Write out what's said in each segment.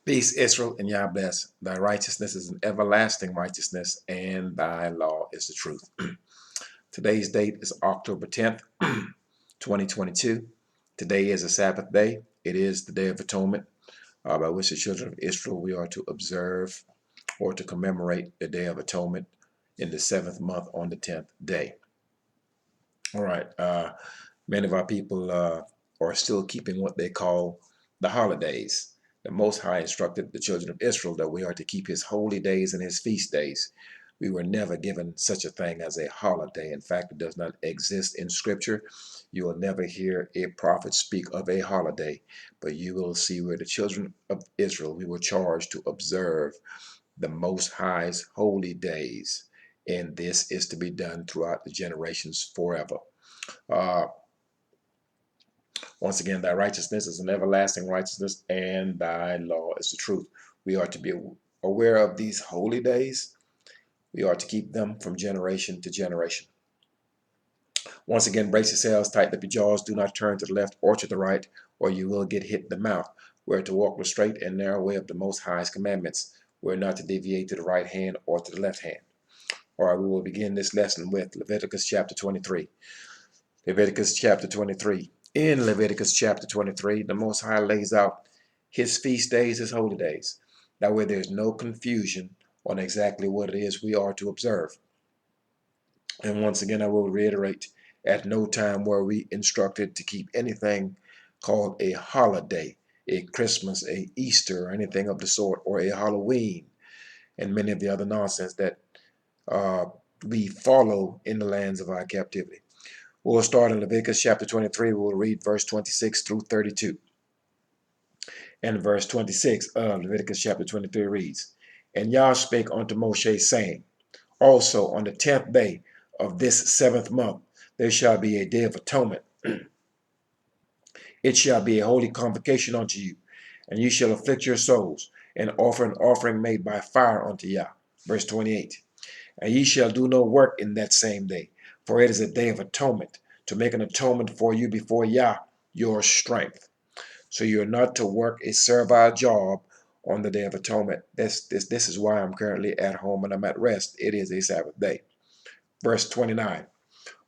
Peace, Israel, and Yah bless. Thy righteousness is an everlasting righteousness, and thy law is the truth. Today's date is October 10th, 2022. Today is a Sabbath day. It is the Day of Atonement, by which the children of Israel we are to observe or to commemorate the Day of Atonement in the 7th month on the 10th day. All right. Many of our people are still keeping what they call the holidays. The Most High instructed the children of Israel that we are to keep his holy days and his feast days. We were never given such a thing as a holiday. In fact, it does not exist in Scripture. You will never hear a prophet speak of a holiday, but you will see where the children of Israel, we were charged to observe the Most High's holy days. And this is to be done throughout the generations forever. Uh, Once again, thy righteousness is an everlasting righteousness, and thy law is the truth. We are to be aware of these holy days. We are to keep them from generation to generation. Once again, brace yourselves, tighten up your jaws. Do not turn to the left or to the right, or you will get hit in the mouth. We're to walk the straight and narrow way of the Most High's commandments. We're not to deviate to the right hand or to the left hand. All right, we will begin this lesson with Leviticus chapter 23. Leviticus chapter 23. In Leviticus chapter 23, the Most High lays out his feast days, his holy days. That way there's no confusion on exactly what it is we are to observe. And once again, I will reiterate, at no time were we instructed to keep anything called a holiday, a Christmas, a Easter, or anything of the sort, or a Halloween, and many of the other nonsense that we follow in the lands of our captivity. We'll start in Leviticus chapter 23. We'll read verse 26 through 32. And verse 26 of Leviticus chapter 23 reads, And Yah spake unto Moshe, saying, Also on the 10th day of this 7th month there shall be a day of atonement. It shall be a holy convocation unto you, and you shall afflict your souls, and offer an offering made by fire unto Yah. Verse 28. And ye shall do no work in that same day, for it is a day of atonement, to make an atonement for you before Yah, your strength. So you're not to work a servile job on the Day of Atonement. This is why I'm currently at home and I'm at rest. It is a Sabbath day. Verse 29.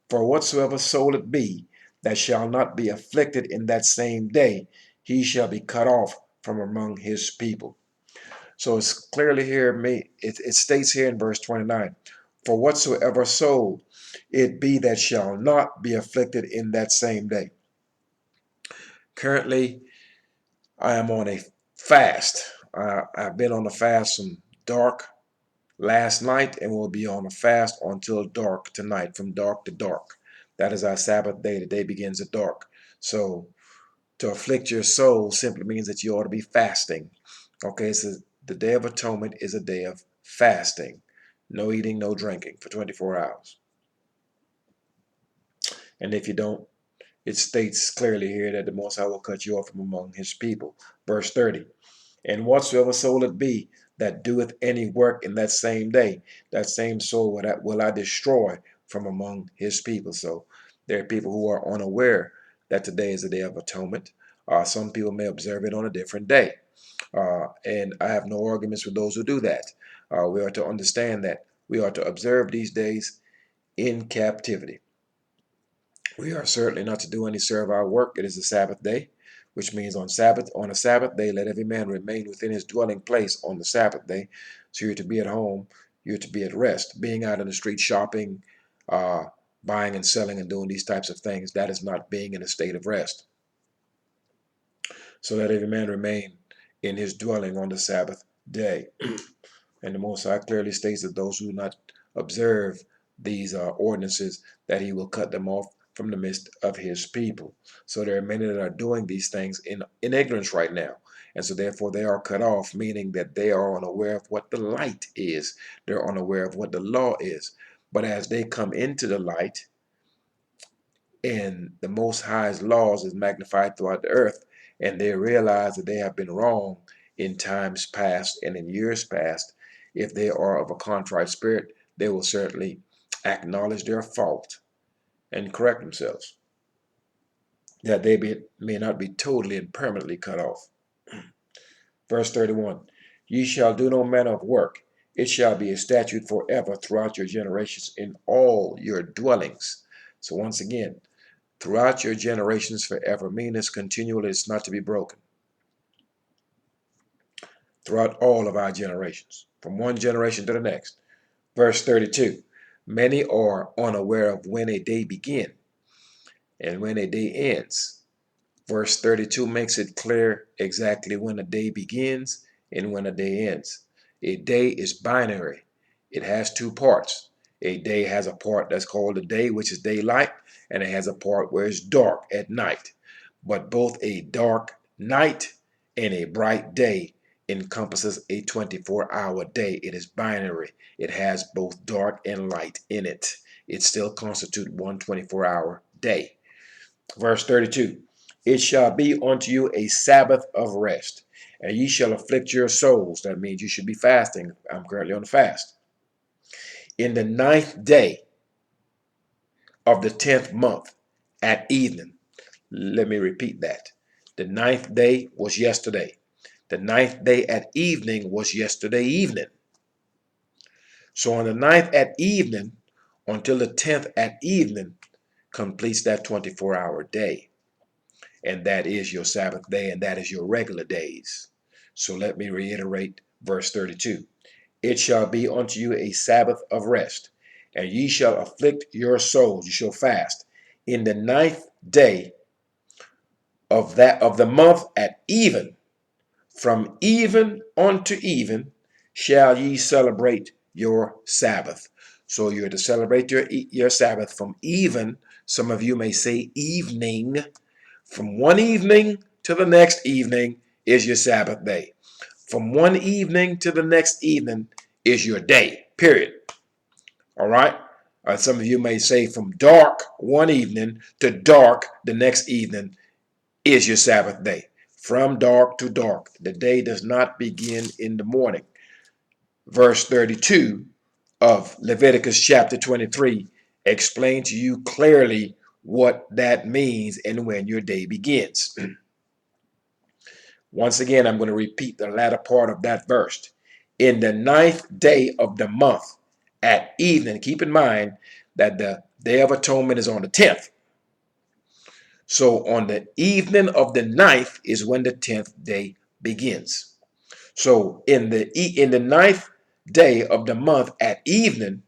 For whatsoever soul it be that shall not be afflicted in that same day, he shall be cut off from among his people. So it's clearly here, it states here in verse 29, for whatsoever soul it be that shall not be afflicted in that same day. Currently, I am on a fast. I've been on a fast from dark last night and will be on a fast until dark tonight, from dark to dark. That is our Sabbath day. The day begins at dark. So to afflict your soul simply means that you ought to be fasting. Okay, so the Day of Atonement is a day of fasting. No eating, no drinking for 24 hours. And if you don't, it states clearly here that the Most High will cut you off from among his people. Verse 30. And whatsoever soul it be that doeth any work in that same day, that same soul will I destroy from among his people. So there are people who are unaware that today is the Day of Atonement. Some people may observe it on a different day. And I have no arguments with those who do that. We are to understand that we are to observe these days in captivity. We are certainly not to do any servile work. It is a Sabbath day, which means on a Sabbath day, let every man remain within his dwelling place on the Sabbath day. So you're to be at home, you're to be at rest. Being out in the street shopping, buying and selling and doing these types of things, that is not being in a state of rest. So let every man remain in his dwelling on the Sabbath day. And the Most High clearly states that those who do not observe these ordinances, that he will cut them off from the midst of his people. So there are many that are doing these things in ignorance right now. And so therefore they are cut off, meaning that they are unaware of what the light is. They're unaware of what the law is. But as they come into the light, and the Most High's laws is magnified throughout the earth, and they realize that they have been wrong in times past and in years past, if they are of a contrite spirit, they will certainly acknowledge their fault and correct themselves, that they may not be totally and permanently cut off. Verse 31. Ye shall do no manner of work. It shall be a statute forever throughout your generations in all your dwellings. So once again, throughout your generations forever, meaning it's continual, it's not to be broken. Throughout all of our generations, from one generation to the next. Verse 32. Many are unaware of when a day begins and when a day ends. Verse 32 makes it clear exactly when a day begins and when a day ends. A day is binary. It has two parts. A day has a part that's called a day, which is daylight, and it has a part where it's dark at night. But both a dark night and a bright day encompasses a 24-hour day. It is binary. It has both dark and light in it. It still constitutes one 24-hour day. Verse 32, it shall be unto you a Sabbath of rest, and ye shall afflict your souls. That means you should be fasting. I'm currently on a fast. In the 9th day of the 10th month at evening. Let me repeat that. The 9th day was yesterday. The 9th day at evening was yesterday evening. So on the 9th at evening until the 10th at evening completes that 24-hour day. And that is your Sabbath day, and that is your regular days. So let me reiterate verse 32. It shall be unto you a Sabbath of rest, and ye shall afflict your souls. You shall fast in the 9th day of the month at even. From even unto even shall ye celebrate your Sabbath. So you're to celebrate your Sabbath from even. Some of you may say evening. From one evening to the next evening is your Sabbath day. From one evening to the next evening is your day, period. All right? Some of you may say from dark one evening to dark the next evening is your Sabbath day. From dark to dark. The day does not begin in the morning. Verse 32 of Leviticus chapter 23 explains to you clearly what that means and when your day begins. Once again, I'm going to repeat the latter part of that verse. In the 9th day of the month at evening, keep in mind that the Day of Atonement is on the 10th. So on the evening of the 9th is when the 10th day begins. So in the 9th day of the month at evening,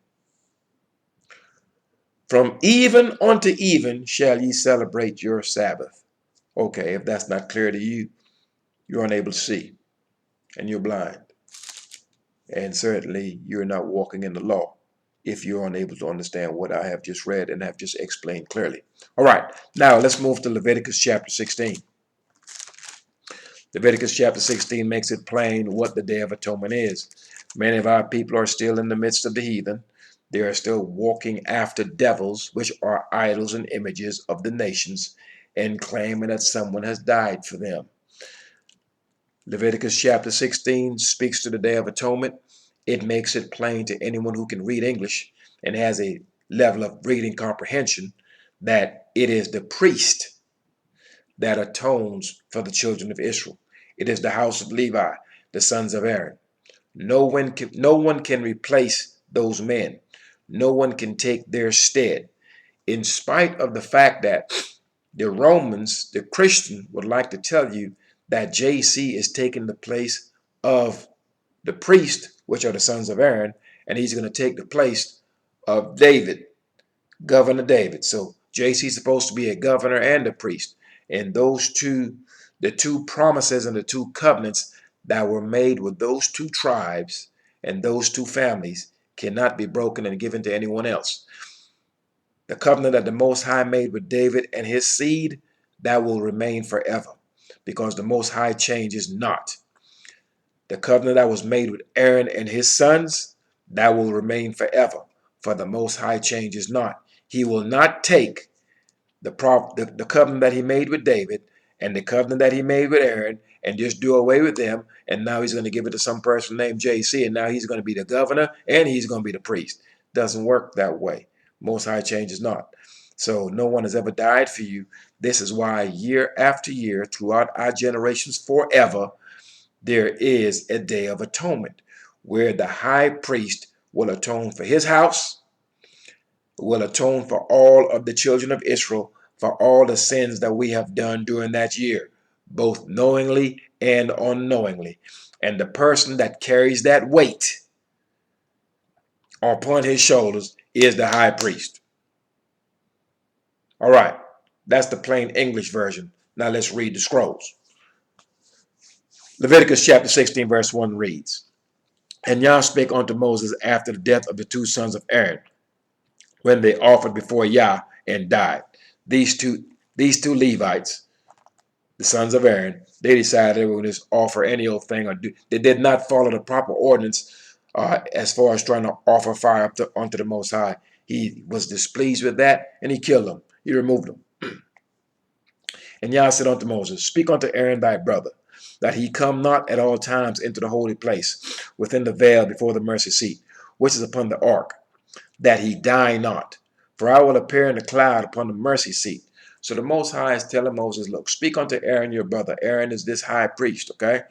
from even unto even shall ye celebrate your Sabbath. Okay, if that's not clear to you, you're unable to see and you're blind. And certainly you're not walking in the law if you're unable to understand what I have just read and have just explained clearly. All right, now let's move to Leviticus chapter 16. Leviticus chapter 16 makes it plain what the Day of Atonement is. Many of our people are still in the midst of the heathen. They are still walking after devils, which are idols and images of the nations, and claiming that someone has died for them. Leviticus chapter 16 speaks to the Day of Atonement. It makes it plain to anyone who can read English and has a level of reading comprehension that it is the priest that atones for the children of Israel. It is the house of Levi, the sons of Aaron. No one can replace those men. No one can take their stead. In spite of the fact that the Romans, the Christian, would like to tell you that JC is taking the place of the priest, which are the sons of Aaron, and he's going to take the place of David, Governor David. So JC is supposed to be a governor and a priest. And those two, the two promises and the two covenants that were made with those two tribes and those two families cannot be broken and given to anyone else. The covenant that the Most High made with David and his seed, that will remain forever, because the Most High changes not. The covenant that was made with Aaron and his sons, that will remain forever, for the Most High changes not. He will not take the covenant that he made with David and the covenant that he made with Aaron and just do away with them, and now he's going to give it to some person named JC, and now he's going to be the governor and he's going to be the priest. Doesn't work that way. Most High changes not. So no one has ever died for you. This is why year after year, throughout our generations forever, there is a day of atonement where the high priest will atone for his house, will atone for all of the children of Israel for all the sins that we have done during that year, both knowingly and unknowingly. And the person that carries that weight upon his shoulders is the high priest. All right, that's the plain English version. Now let's read the scrolls. Leviticus chapter 16 verse 1 reads, And Yah spake unto Moses after the death of the two sons of Aaron, when they offered before Yah and died. These two Levites, the sons of Aaron, they decided they were going to just offer any old thing, or do. They did not follow the proper ordinance as far as trying to offer fire up unto the Most High. He was displeased with that, and he killed them. He removed them. And Yah said unto Moses, Speak unto Aaron thy brother, that he come not at all times into the holy place, within the veil before the mercy seat, which is upon the ark, that he die not. For I will appear in the cloud upon the mercy seat. So the Most High is telling Moses, look, speak unto Aaron your brother. Aaron is this high priest, okay?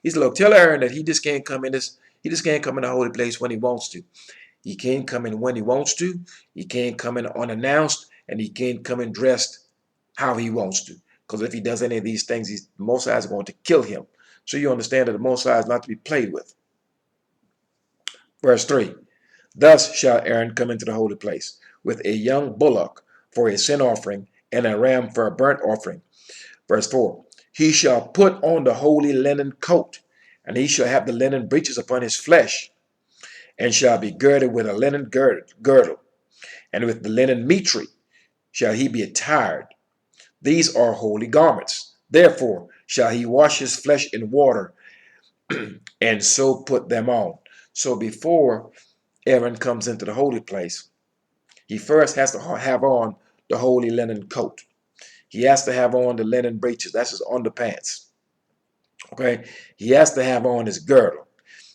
He said, look, tell Aaron that he just can't come in the holy place when he wants to. He can't come in when he wants to. He can't come in unannounced, and he can't come in dressed how he wants to. Because if he does any of these things, the Most High is going to kill him. So you understand that the Most High is not to be played with. Verse 3. Thus shall Aaron come into the holy place with a young bullock for a sin offering and a ram for a burnt offering. Verse 4. He shall put on the holy linen coat, and he shall have the linen breeches upon his flesh, and shall be girded with a linen girdle, and with the linen mitre shall he be attired. These are holy garments. Therefore shall he wash his flesh in water, and so put them on. So before Aaron comes into the holy place, he first has to have on the holy linen coat. He has to have on the linen breeches. That's his underpants. Okay? He has to have on his girdle.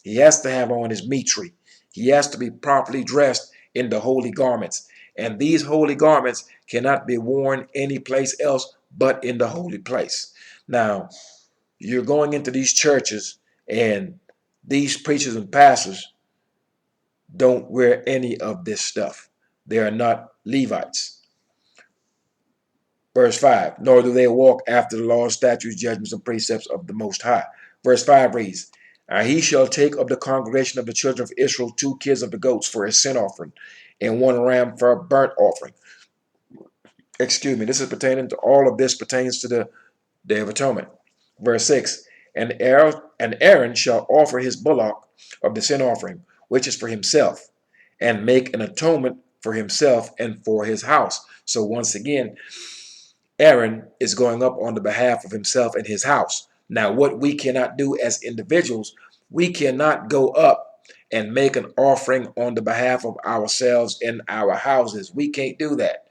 He has to have on his mitre. He has to be properly dressed in the holy garments. And these holy garments cannot be worn any place else but in the holy place. Now, you're going into these churches, and these preachers and pastors don't wear any of this stuff. They are not Levites. Verse 5, nor do they walk after the laws, statutes, judgments, and precepts of the Most High. Verse 5 reads, And he shall take of the congregation of the children of Israel 2 kids of the goats for a sin offering, and 1 ram for a burnt offering. Excuse me, this is pertaining to all of this pertains to the Day of Atonement. Verse 6, And Aaron shall offer his bullock of the sin offering, which is for himself, and make an atonement for himself and for his house. So once again, Aaron is going up on the behalf of himself and his house. Now, what we cannot do as individuals, we cannot go up and make an offering on the behalf of ourselves in our houses. We can't do that.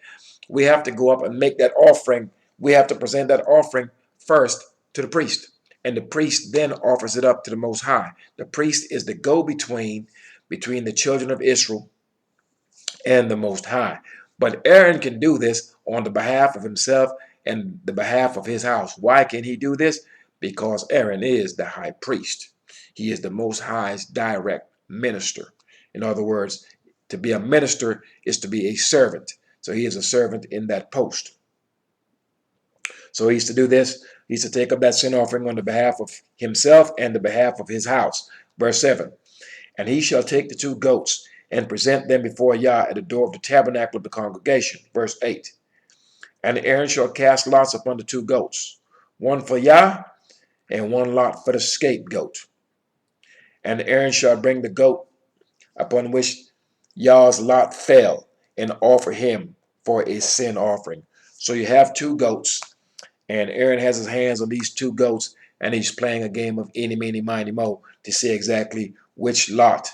We have to go up and make that offering. We have to present that offering first to the priest. And the priest then offers it up to the Most High. The priest is the go-between between the children of Israel and the Most High. But Aaron can do this on the behalf of himself and the behalf of his house. Why can he do this? Because Aaron is the high priest. He is the Most High's direct minister. In other words, to be a minister is to be a servant. So he is a servant in that post. So he's to do this. He's to take up that sin offering on the behalf of himself and the behalf of his house. Verse 7, And he shall take the 2 goats and present them before Yah at the door of the tabernacle of the congregation. Verse 8, And Aaron shall cast lots upon the 2 goats, one for Yah and 1 lot for the scapegoat. And Aaron shall bring the goat upon which Yah's lot fell and offer him for a sin offering. So you have 2 goats, and Aaron has his hands on these 2 goats, and he's playing a game of eeny, meeny, miny, mo to see exactly which lot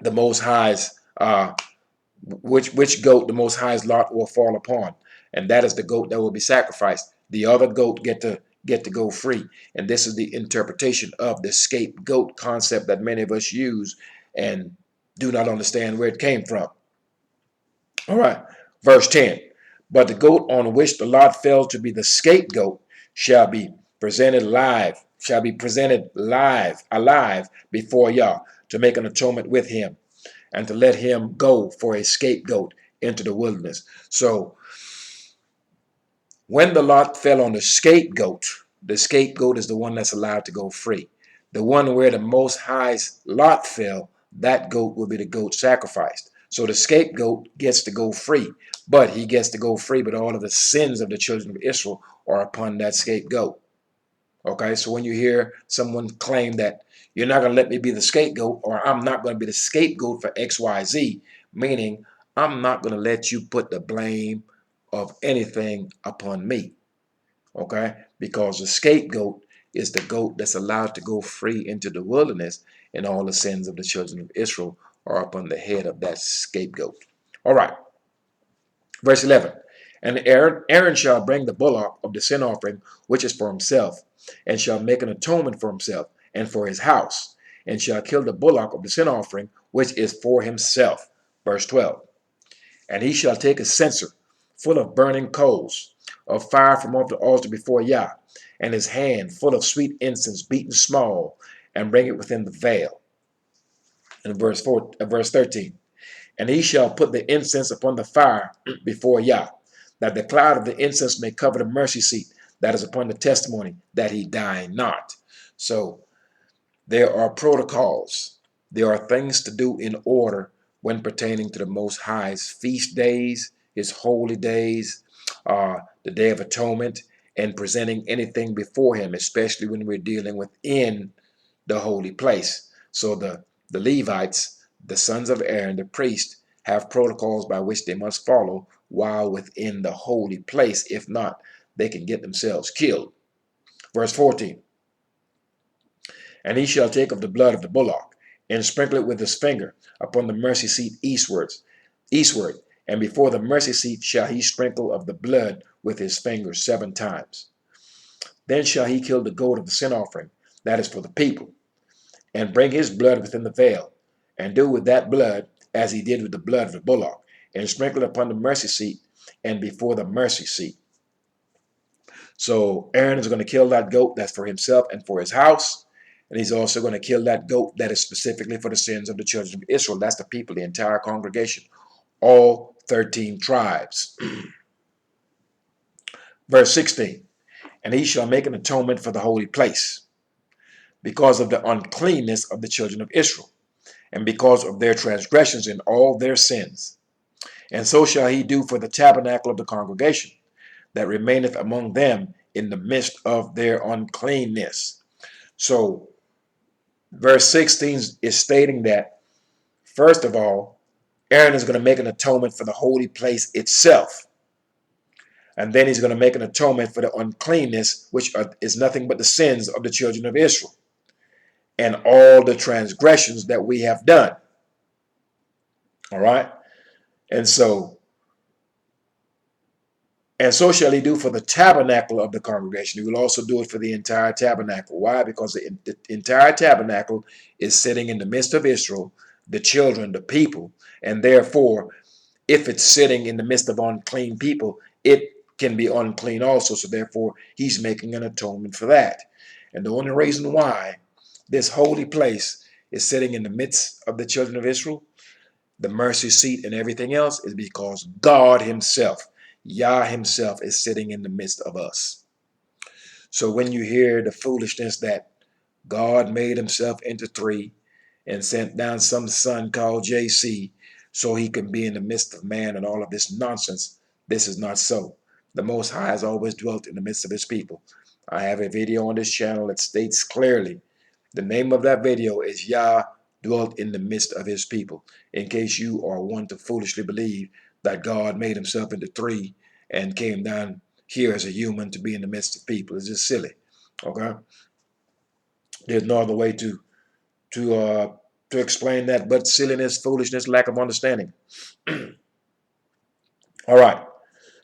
the Most High's which goat the Most High's lot will fall upon, and that is the goat that will be sacrificed. The other goat get to go free, and this is the interpretation of the scapegoat concept that many of us use and do not understand where it came from. All right, verse 10. But the goat on which the lot fell to be the scapegoat shall be presented live shall be presented alive before Yah to make an atonement with him and to let him go for a scapegoat into the wilderness. So when the lot fell on the scapegoat is the one that's allowed to go free. The one where the Most High's lot fell, that goat will be the goat sacrificed. So the scapegoat gets to go free, but he gets to go free, but all of the sins of the children of Israel are upon that scapegoat. Okay, so when you hear someone claim that you're not going to let me be the scapegoat, or I'm not going to be the scapegoat for XYZ, meaning I'm not going to let you put the blame of anything upon me. Okay, because the scapegoat is the goat that's allowed to go free into the wilderness, and all the sins of the children of Israel are upon the head of that scapegoat. All right, verse 11. And Aaron shall bring the bullock of the sin offering, which is for himself, and shall make an atonement for himself and for his house, and shall kill the bullock of the sin offering, which is for himself. Verse 12. And he shall take a censer full of burning coals of fire from off the altar before Yah, and his hand full of sweet incense beaten small, and bring it within the veil. In verse 13. And he shall put the incense upon the fire before Yah, that the cloud of the incense may cover the mercy seat that is upon the testimony, that he die not. So there are protocols. There are things to do in order when pertaining to the Most High's feast days, his holy days, the Day of Atonement, and presenting anything before him, especially when we're dealing within the holy place. So the Levites, the sons of Aaron, the priest, have protocols by which they must follow while within the holy place. If not, they can get themselves killed. Verse 14. And he shall take of the blood of the bullock, and sprinkle it with his finger upon the mercy seat eastward, and before the mercy seat shall he sprinkle of the blood with his finger 7 times. Then shall he kill the goat of the sin offering, that is for the people, and bring his blood within the veil, and do with that blood as he did with the blood of the bullock, and sprinkle it upon the mercy seat and before the mercy seat. So Aaron is going to kill that goat that's for himself and for his house. And he's also going to kill that goat that is specifically for the sins of the children of Israel. That's the people, the entire congregation, all 13 tribes. Verse 16. And he shall make an atonement for the holy place, because of the uncleanness of the children of Israel, and because of their transgressions and all their sins. And so shall he do for the tabernacle of the congregation, that remaineth among them in the midst of their uncleanness. So verse 16 is stating that, first of all, Aaron is going to make an atonement for the holy place itself. And then he's going to make an atonement for the uncleanness, which is nothing but the sins of the children of Israel and all the transgressions that we have done. All right. And so shall he do for the tabernacle of the congregation. He will also do it for the entire tabernacle. Why? Because the entire tabernacle is sitting in the midst of Israel, the children, the people. And therefore, if it's sitting in the midst of unclean people, it can be unclean also. So therefore, he's making an atonement for that. And the only reason why this holy place is sitting in the midst of the children of Israel, the mercy seat and everything else, is because God himself, Yah himself, is sitting in the midst of us. So when you hear the foolishness that God made himself into 3 and sent down some son called JC so he can be in the midst of man and all of this nonsense, this is not so. The Most High has always dwelt in the midst of his people. I have a video on this channel that states clearly, the name of that video is Yah dwelt in the midst of his people, in case you are one to foolishly believe that God made himself into 3 and came down here as a human to be in the midst of people. It's just silly. Okay? There's no other way to explain that but silliness, foolishness, lack of understanding. All right.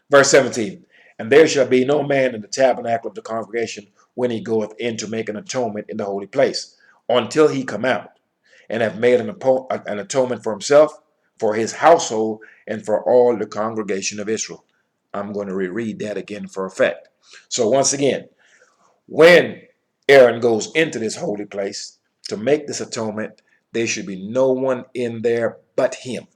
Verse 17. And there shall be no man in the tabernacle of the congregation when he goeth in to make an atonement in the holy place, until he come out, and have made an atonement for himself, for his household, and for all the congregation of Israel. I'm going to reread that again for effect. So once again, when Aaron goes into this holy place to make this atonement, there should be no one in there but him.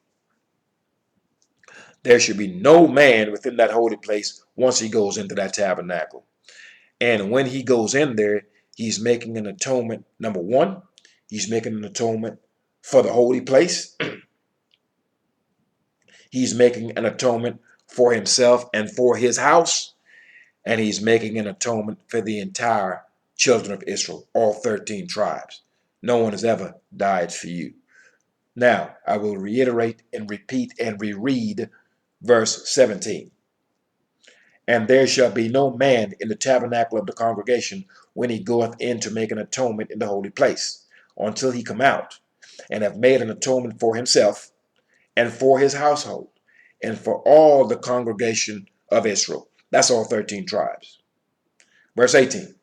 There should be no man within that holy place once he goes into that tabernacle. And when he goes in there, he's making an atonement. Number one, he's making an atonement for the holy place. He's making an atonement for himself and for his house. And he's making an atonement for the entire children of Israel, all 13 tribes. No one has ever died for you. Now, I will reiterate and repeat and reread verse 17. And there shall be no man in the tabernacle of the congregation when he goeth in to make an atonement in the holy place, until he come out, and have made an atonement for himself, and for his household, and for all the congregation of Israel. That's all 13 tribes. Verse 18.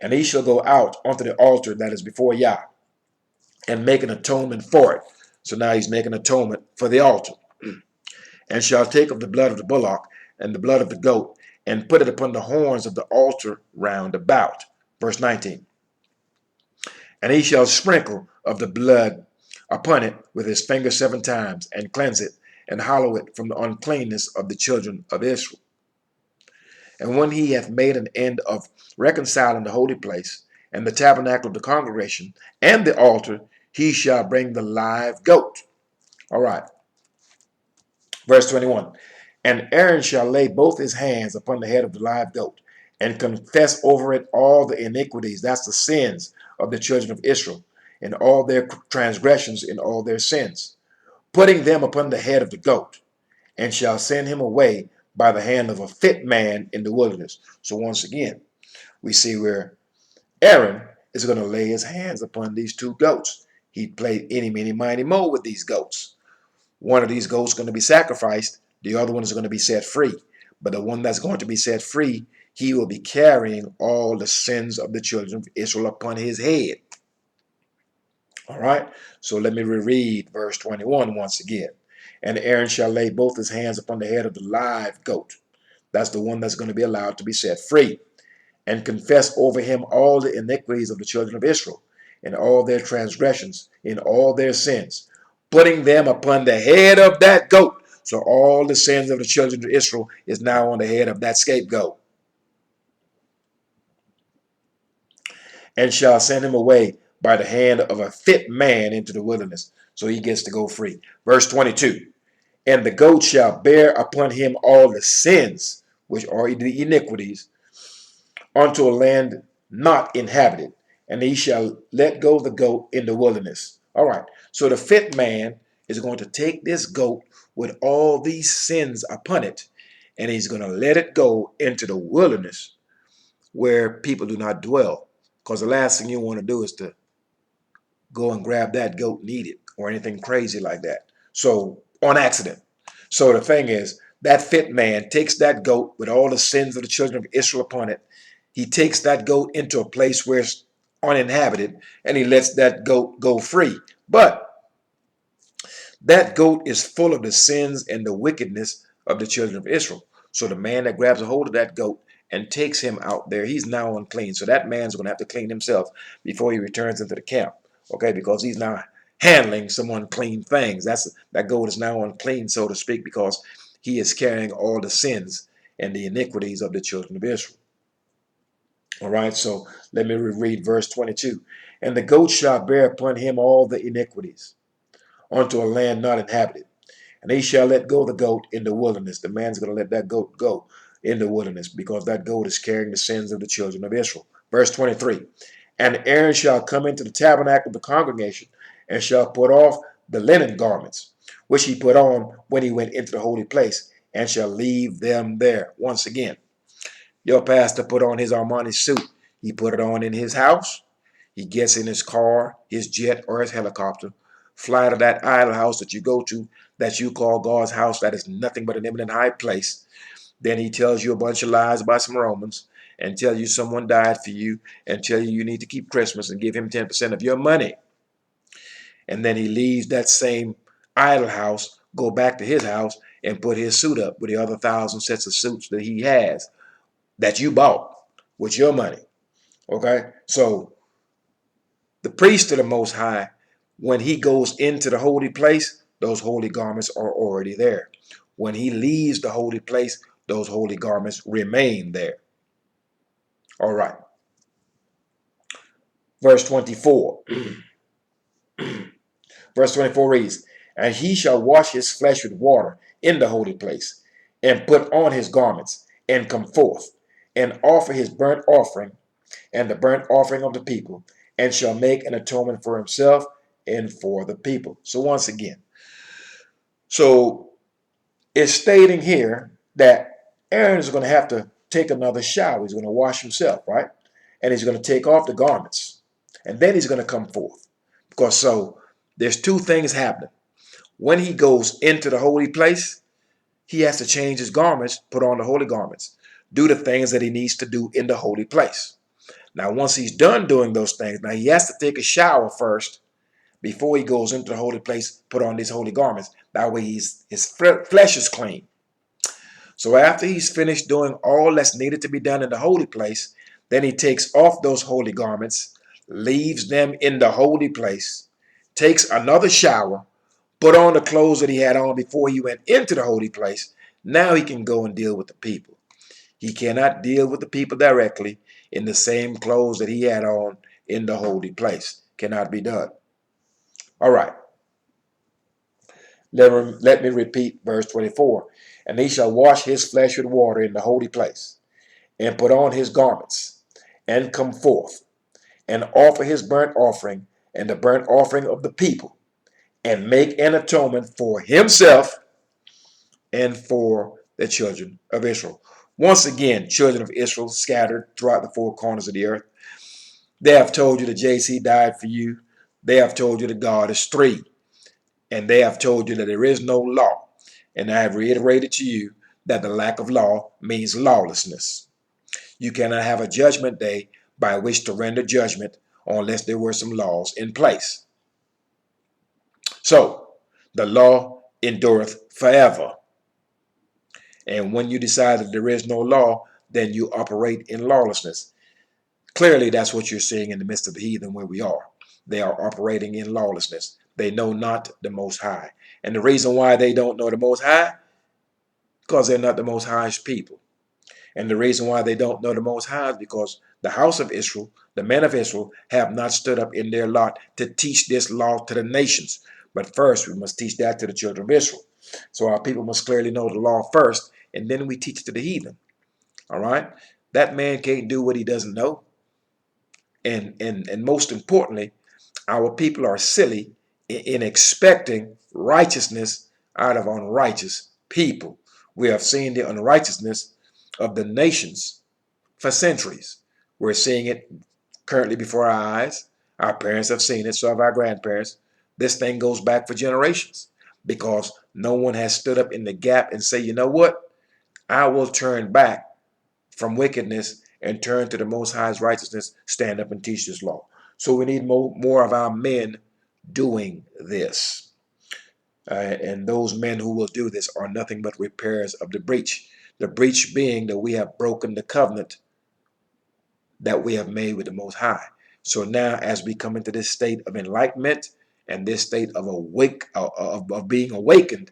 And he shall go out onto the altar that is before Yah, and make an atonement for it. So now he's making atonement for the altar. And shall take of the blood of the bullock and the blood of the goat, and put it upon the horns of the altar round about. Verse 19. And he shall sprinkle of the blood upon it with his finger 7 times, and cleanse it, and hallow it from the uncleanness of the children of Israel. And when he hath made an end of reconciling the holy place, and the tabernacle of the congregation, and the altar, he shall bring the live goat. All right. Verse 21. And Aaron shall lay both his hands upon the head of the live goat, and confess over it all the iniquities, that's the sins of the children of Israel, and all their transgressions and all their sins, putting them upon the head of the goat, and shall send him away by the hand of a fit man in the wilderness. So once again, we see where Aaron is going to lay his hands upon these 2 goats. He played any, many, miny, mo with these goats. One of these goats is going to be sacrificed. The other one is going to be set free. But the one that's going to be set free, he will be carrying all the sins of the children of Israel upon his head. All right. So let me reread verse 21 once again. And Aaron shall lay both his hands upon the head of the live goat. That's the one that's going to be allowed to be set free. And confess over him all the iniquities of the children of Israel, and all their transgressions, in all their sins, putting them upon the head of that goat. So all the sins of the children of Israel is now on the head of that scapegoat. And shall send him away by the hand of a fit man into the wilderness. So he gets to go free. Verse 22. And the goat shall bear upon him all the sins, which are the iniquities, unto a land not inhabited, and he shall let go the goat in the wilderness. All right. So the fit man is going to take this goat with all these sins upon it, and he's going to let it go into the wilderness where people do not dwell. Because the last thing you want to do is to go and grab that goat and eat it, or anything crazy like that. So on accident. So the thing is, that fit man takes that goat with all the sins of the children of Israel upon it. He takes that goat into a place where it's uninhabited, and he lets that goat go free. But that goat is full of the sins and the wickedness of the children of Israel. So the man that grabs a hold of that goat and takes him out there, he's now unclean. So that man's going to have to clean himself before he returns into the camp. Okay, because he's now handling some unclean things. That goat is now unclean, so to speak, because he is carrying all the sins and the iniquities of the children of Israel. All right, so let me reread verse 22. And the goat shall bear upon him all the iniquities unto a land not inhabited. And he shall let go the goat in the wilderness. The man's going to let that goat go in the wilderness because that goat is carrying the sins of the children of Israel. Verse 23. And Aaron shall come into the tabernacle of the congregation and shall put off the linen garments, which he put on when he went into the holy place, and shall leave them there. Once again, your pastor put on his Armani suit. He put it on in his house. He gets in his car, his jet, or his helicopter, fly to that idol house that you go to, that you call God's house, that is nothing but an eminent high place. Then he tells you a bunch of lies about some Romans, and tell you someone died for you, and tell you you need to keep Christmas and give him 10% of your money. And then he leaves that same idol house, go back to his house, and put his suit up with the other 1,000 sets of suits that he has, that you bought with your money. Okay, so the priest of the Most High, when he goes into the holy place, those holy garments are already there. When he leaves the holy place, those holy garments remain there. All right. Verse 24. Verse 24 reads, and he shall wash his flesh with water in the holy place, and put on his garments, and come forth, and offer his burnt offering, and the burnt offering of the people, and shall make an atonement for himself and for the people. So once again, so it's stating here that Aaron is going to have to take another shower. He's going to wash himself, right? And he's going to take off the garments. And then he's going to come forth. Because so there's two things happening. When he goes into the holy place, he has to change his garments, put on the holy garments, do the things that he needs to do in the holy place. Now, once he's done doing those things, now he has to take a shower first before he goes into the holy place, put on these holy garments. That way his flesh is clean. So after he's finished doing all that's needed to be done in the holy place, then he takes off those holy garments, leaves them in the holy place, takes another shower, put on the clothes that he had on before he went into the holy place. Now he can go and deal with the people. He cannot deal with the people directly in the same clothes that he had on in the holy place. Cannot be done. All right. Let me repeat verse 24. And he shall wash his flesh with water in the holy place, and put on his garments, and come forth, and offer his burnt offering, and the burnt offering of the people, and make an atonement for himself and for the children of Israel. Once again, children of Israel scattered throughout the four corners of the earth. They have told you that JC died for you. They have told you that God is three. And they have told you that there is no law. And I have reiterated to you that the lack of law means lawlessness. You cannot have a judgment day by which to render judgment unless there were some laws in place. So, the law endureth forever. And when you decide that there is no law, then you operate in lawlessness. Clearly, that's what you're seeing in the midst of the heathen where we are. They are operating in lawlessness. They know not the Most High. And the reason why they don't know the Most High, because they're not the Most High's people. And the reason why they don't know the Most High is because the house of Israel, the men of Israel, have not stood up in their lot to teach this law to the nations. But first, we must teach that to the children of Israel. So our people must clearly know the law first, and then we teach it to the heathen. All right? That man can't do what he doesn't know. And most importantly, our people are silly in expecting righteousness out of unrighteous people. We have seen the unrighteousness of the nations for centuries. We're seeing it currently before our eyes. Our parents have seen it, so have our grandparents. This thing goes back for generations because no one has stood up in the gap and say, you know what? I will turn back from wickedness and turn to the Most High's righteousness, stand up and teach this law. So we need more of our men doing this. And those men who will do this are nothing but repairers of the breach. The breach being that we have broken the covenant that we have made with the Most High. So now as we come into this state of enlightenment and this state of being awakened,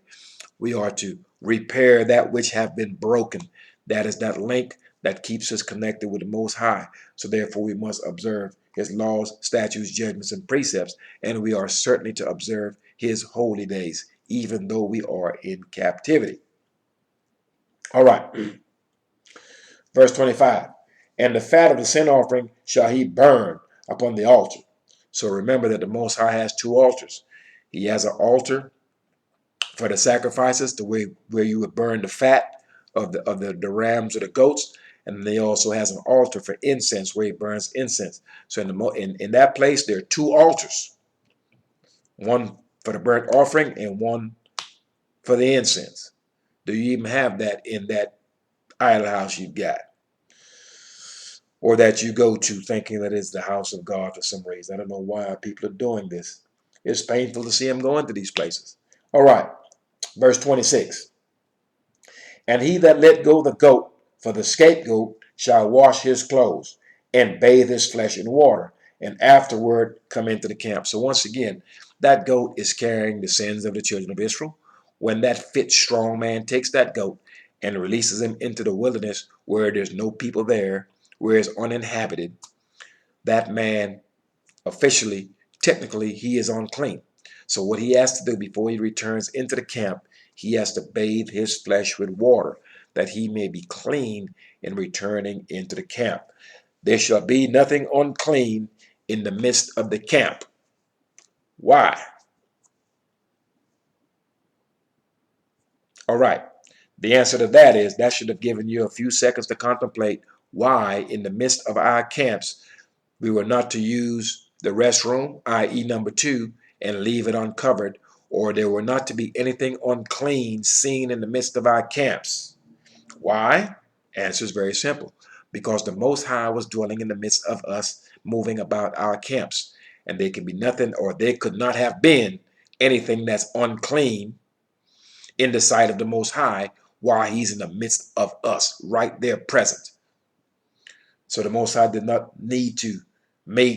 we are to repair that which have been broken. That is that link that keeps us connected with the Most High. So therefore we must observe his laws, statutes, judgments, and precepts. And we are certainly to observe his holy days, even though we are in captivity. All right. Verse 25. And the fat of the sin offering shall he burn upon the altar. So remember that the Most High has two altars. He has an altar for the sacrifices, the way where you would burn the fat of the rams or the goats, and then he also has an altar for incense where he burns incense. So in that place there are two altars, one for the burnt offering and one for the incense. Do you even have that in that idol house you've got, or that you go to thinking that it's the house of God for some reason? I don't know why people are doing this. It's painful to see them go into these places. All right, verse 26. And he that let go the goat for the scapegoat shall wash his clothes, and bathe his flesh in water, and afterward come into the camp. So once again, that goat is carrying the sins of the children of Israel. When that fit strong man takes that goat and releases him into the wilderness where there's no people there, where it's uninhabited, that man officially, technically, he is unclean. So what he has to do before he returns into the camp, he has to bathe his flesh with water, that he may be clean in returning into the camp. There shall be nothing unclean in the midst of the camp. Why? All right. The answer to that is that should have given you a few seconds to contemplate why in the midst of our camps we were not to use the restroom, i.e. number 2, and leave it uncovered, or there were not to be anything unclean seen in the midst of our camps. Why? Answer is very simple. Because the Most High was dwelling in the midst of us, moving about our camps. And there can be nothing, or there could not have been anything that's unclean in the sight of the Most High while he's in the midst of us, right there present. So the Most High did not need to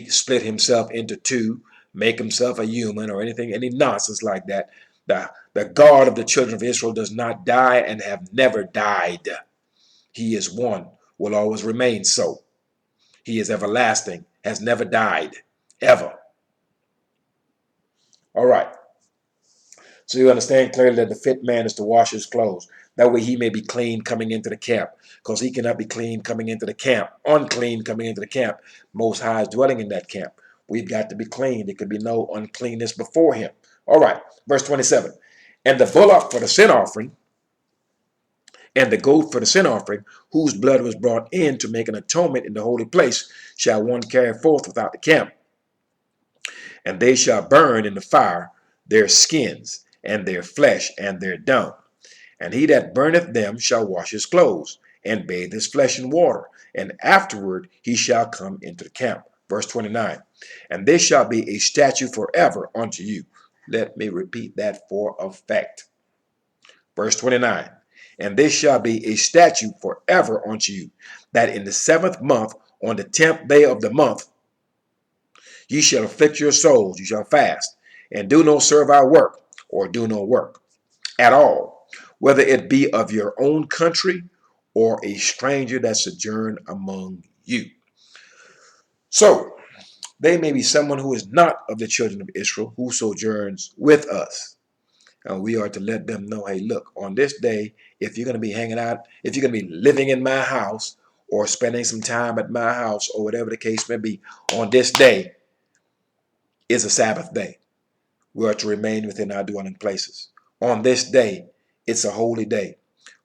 split himself into 2, make himself a human or anything, any nonsense like that. The God of the children of Israel does not die and have never died. He is one, will always remain so. He is everlasting, has never died, ever. All right. So you understand clearly that the fit man is to wash his clothes. That way he may be clean coming into the camp. Because he cannot be clean coming into the camp, unclean coming into the camp. Most High is dwelling in that camp. We've got to be clean. There could be no uncleanness before him. All right, verse 27. And the bullock for the sin offering, and the goat for the sin offering, whose blood was brought in to make an atonement in the holy place, shall one carry forth without the camp. And they shall burn in the fire their skins, and their flesh, and their dung. And he that burneth them shall wash his clothes, and bathe his flesh in water, and afterward he shall come into the camp. Verse 29. And this shall be a statute forever unto you. Let me repeat that for effect. Verse 29. And this shall be a statute forever unto you, that in the 7th month, on the 10th day of the month, ye shall afflict your souls, you shall fast, and do no servile work, or do no work at all, whether it be of your own country or a stranger that sojourn among you. So, they may be someone who is not of the children of Israel, who sojourns with us. And we are to let them know, hey, look, on this day, if you're going to be hanging out, if you're going to be living in my house or spending some time at my house or whatever the case may be, on this day is a Sabbath day. We are to remain within our dwelling places. On this day, it's a holy day.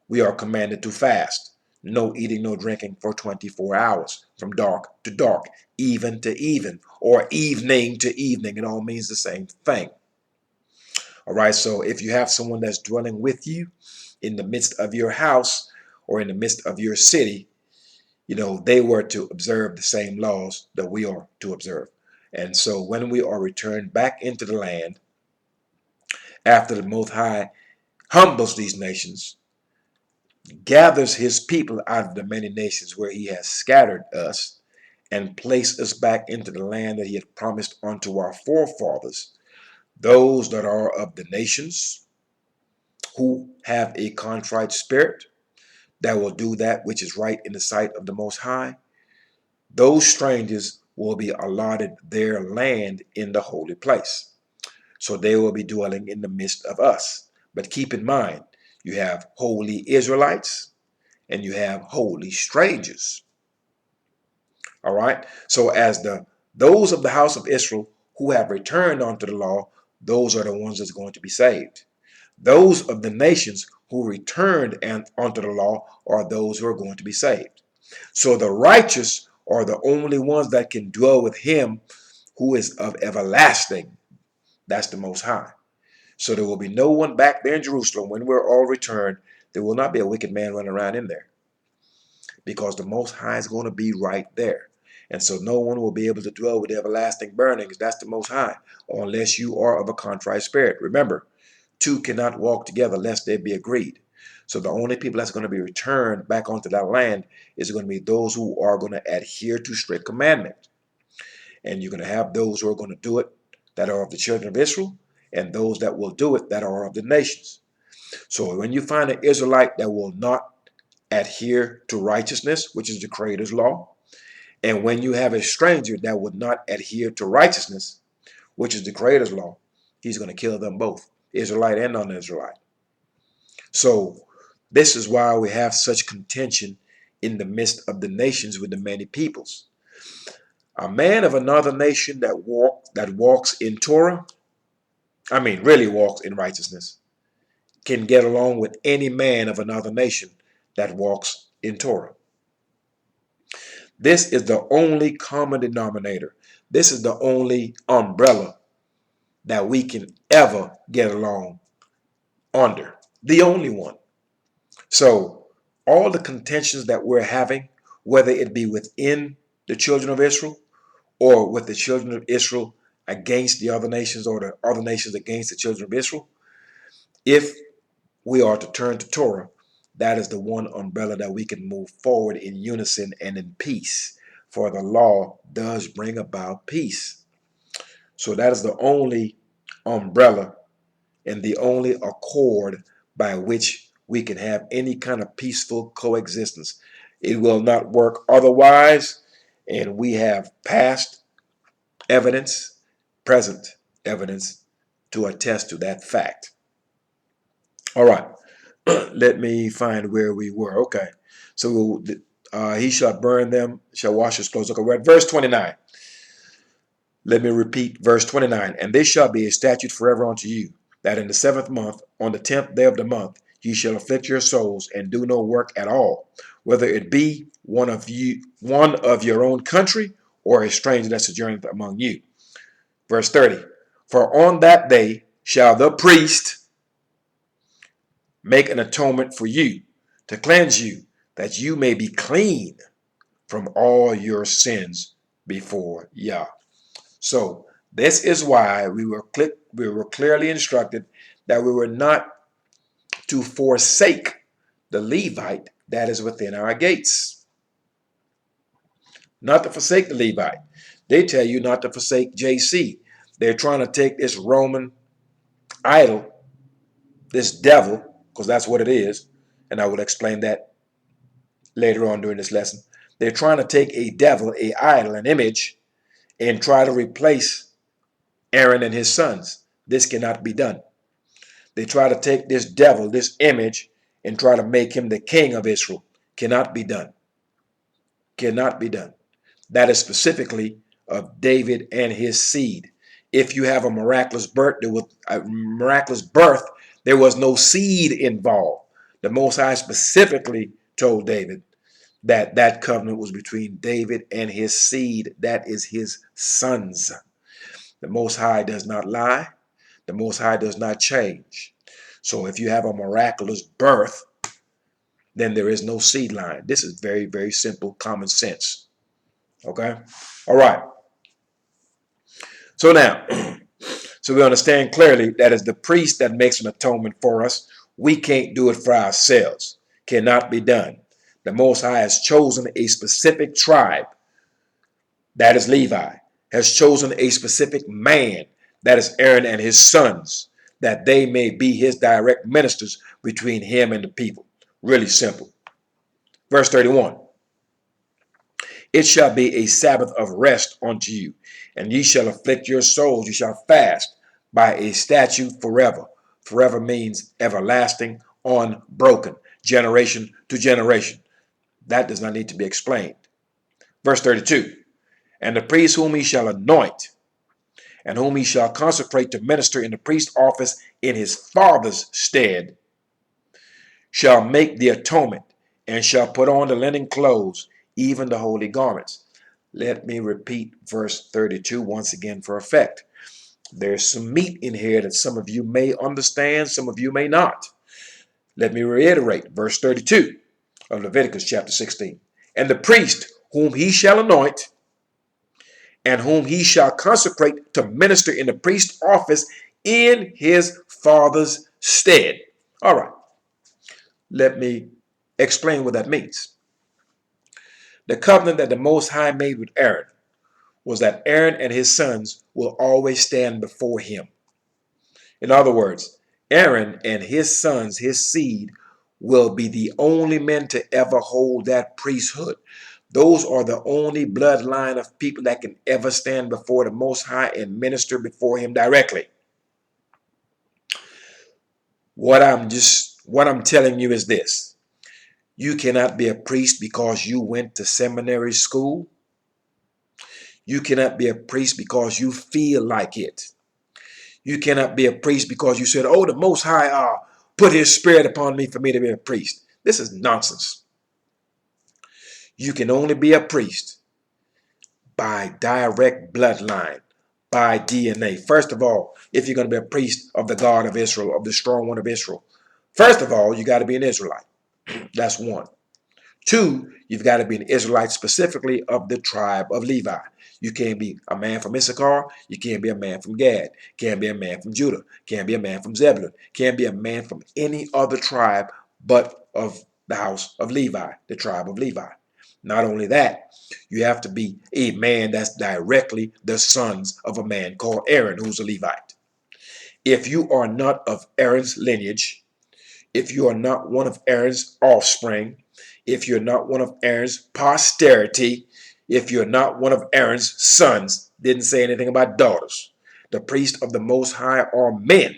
We are commanded to fast. No eating, no drinking for 24 hours, from dark to dark, even to even, or evening to evening. It all means the same thing. All right, so if you have someone that's dwelling with you in the midst of your house or in the midst of your city, they were to observe the same laws that we are to observe. And so when we are returned back into the land, after the Most High humbles these nations, gathers his people out of the many nations where he has scattered us, and placed us back into the land that he had promised unto our forefathers, those that are of the nations who have a contrite spirit, that will do that which is right in the sight of the Most High, those strangers will be allotted their land in the holy place. So they will be dwelling in the midst of us. But keep in mind, you have holy Israelites and you have holy strangers. All right. So as those of the house of Israel who have returned unto the law, those are the ones that's going to be saved. Those of the nations who returned unto the law are those who are going to be saved. So the righteous are the only ones that can dwell with him who is of everlasting. That's the Most High. So there will be no one back there in Jerusalem when we're all returned. There will not be a wicked man running around in there, because the Most High is going to be right there. And so no one will be able to dwell with everlasting burnings. That's the Most High, unless you are of a contrite spirit. Remember, two cannot walk together lest they be agreed. So the only people that's going to be returned back onto that land is going to be those who are going to adhere to strict commandment. And you're going to have those who are going to do it that are of the children of Israel, and those that will do it that are of the nations. So when you find an Israelite that will not adhere to righteousness, which is the Creator's law, and when you have a stranger that would not adhere to righteousness, which is the Creator's law, he's going to kill them both, Israelite and non-Israelite. So this is why we have such contention in the midst of the nations with the many peoples. A man of another nation that walks in Torah, really walks in righteousness, can get along with any man of another nation that walks in Torah. This is the only common denominator. This is the only umbrella that we can ever get along under. The only one. So all the contentions that we're having, whether it be within the children of Israel or with the children of Israel against the other nations or the other nations against the children of Israel, if we are to turn to Torah, that is the one umbrella that we can move forward in unison and in peace. For the law does bring about peace. So that is the only umbrella and the only accord by which we can have any kind of peaceful coexistence. It will not work otherwise, and we have past evidence, present evidence to attest to that fact. All right. Let me find where we were. Okay. So he shall burn them, shall wash his clothes. Okay, we're at verse 29. Let me repeat verse 29. And this shall be a statute forever unto you, that in the 7th month, on the 10th day of the month, ye shall afflict your souls and do no work at all, whether it be one of your own country or a stranger that sojourneth among you. Verse 30. For on that day shall the priest make an atonement for you, to cleanse you, that you may be clean from all your sins before Yah. So this is why we were clearly instructed that we were not to forsake the Levite that is within our gates. Not to forsake the Levite. They tell you not to forsake JC. They're trying to take this Roman idol, this devil, because that's what it is, and I will explain that later on during this lesson. They're trying to take a devil, a idol, an image, and try to replace Aaron and his sons. This cannot be done. They try to take this devil, this image, and try to make him the king of Israel. Cannot be done. Cannot be done. That is specifically of David and his seed. If you have a miraculous birth, there was no seed involved. The Most High specifically told David that that covenant was between David and his seed. That is his sons. The Most High does not lie. The Most High does not change. So if you have a miraculous birth, then there is no seed line. This is very, very simple common sense. Okay? All right. So now, so we understand clearly that it's the priest that makes an atonement for us. We can't do it for ourselves. Cannot be done. The Most High has chosen a specific tribe, that is Levi, has chosen a specific man, that is Aaron and his sons, that they may be his direct ministers between him and the people. Really simple. Verse 31. It shall be a Sabbath of rest unto you, and ye shall afflict your souls. You shall fast by a statute forever. Forever means everlasting, unbroken, generation to generation. That does not need to be explained. Verse 32. And the priest whom he shall anoint, and whom he shall consecrate to minister in the priest office in his father's stead, shall make the atonement, and shall put on the linen clothes, even the holy garments. Let me repeat verse 32 once again for effect. There's some meat in here that some of you may understand, some of you may not. Let me reiterate verse 32 of Leviticus chapter 16. And the priest whom he shall anoint, and whom he shall consecrate to minister in the priest's office in his father's stead. All right. Let me explain what that means. The covenant that the Most High made with Aaron was that Aaron and his sons will always stand before him. In other words, Aaron and his sons, his seed, will be the only men to ever hold that priesthood. Those are the only bloodline of people that can ever stand before the Most High and minister before him directly. What I'm telling you is this. You cannot be a priest because you went to seminary school. You cannot be a priest because you feel like it. You cannot be a priest because you said, oh, the Most High put his spirit upon me for me to be a priest. This is nonsense. You can only be a priest by direct bloodline, by DNA. First of all, if you're going to be a priest of the God of Israel, of the strong one of Israel, first of all, you got to be an Israelite. That's one. Two, you've got to be an Israelite specifically of the tribe of Levi. You can't be a man from Issachar. You can't be a man from Gad. Can't be a man from Judah. Can't be a man from Zebulun. Can't be a man from any other tribe but of the house of Levi, the tribe of Levi. Not only that, you have to be a man that's directly the sons of a man called Aaron, who's a Levite. If you are not of Aaron's lineage, if you are not one of Aaron's offspring, if you're not one of Aaron's posterity, if you're not one of Aaron's sons, didn't say anything about daughters. The priest of the Most High are men.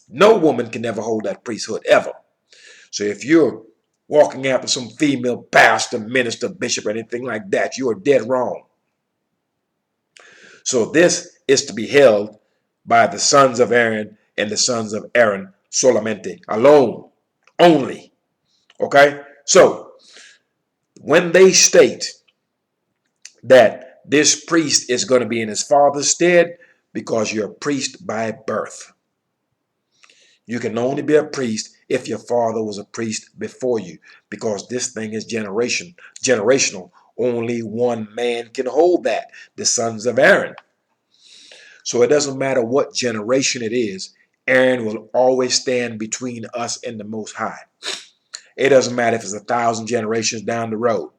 No woman can ever hold that priesthood, ever. So if you're walking after some female pastor, minister, bishop, or anything like that, you are dead wrong. So this is to be held by the sons of Aaron and the sons of Aaron solamente, alone, only. Okay? So when they state that this priest is going to be in his father's stead, because you're a priest by birth. You can only be a priest if your father was a priest before you, because this thing is generational. Only one man can hold that, the sons of Aaron. So it doesn't matter what generation it is, Aaron will always stand between us and the Most High. It doesn't matter if it's 1,000 generations down the road.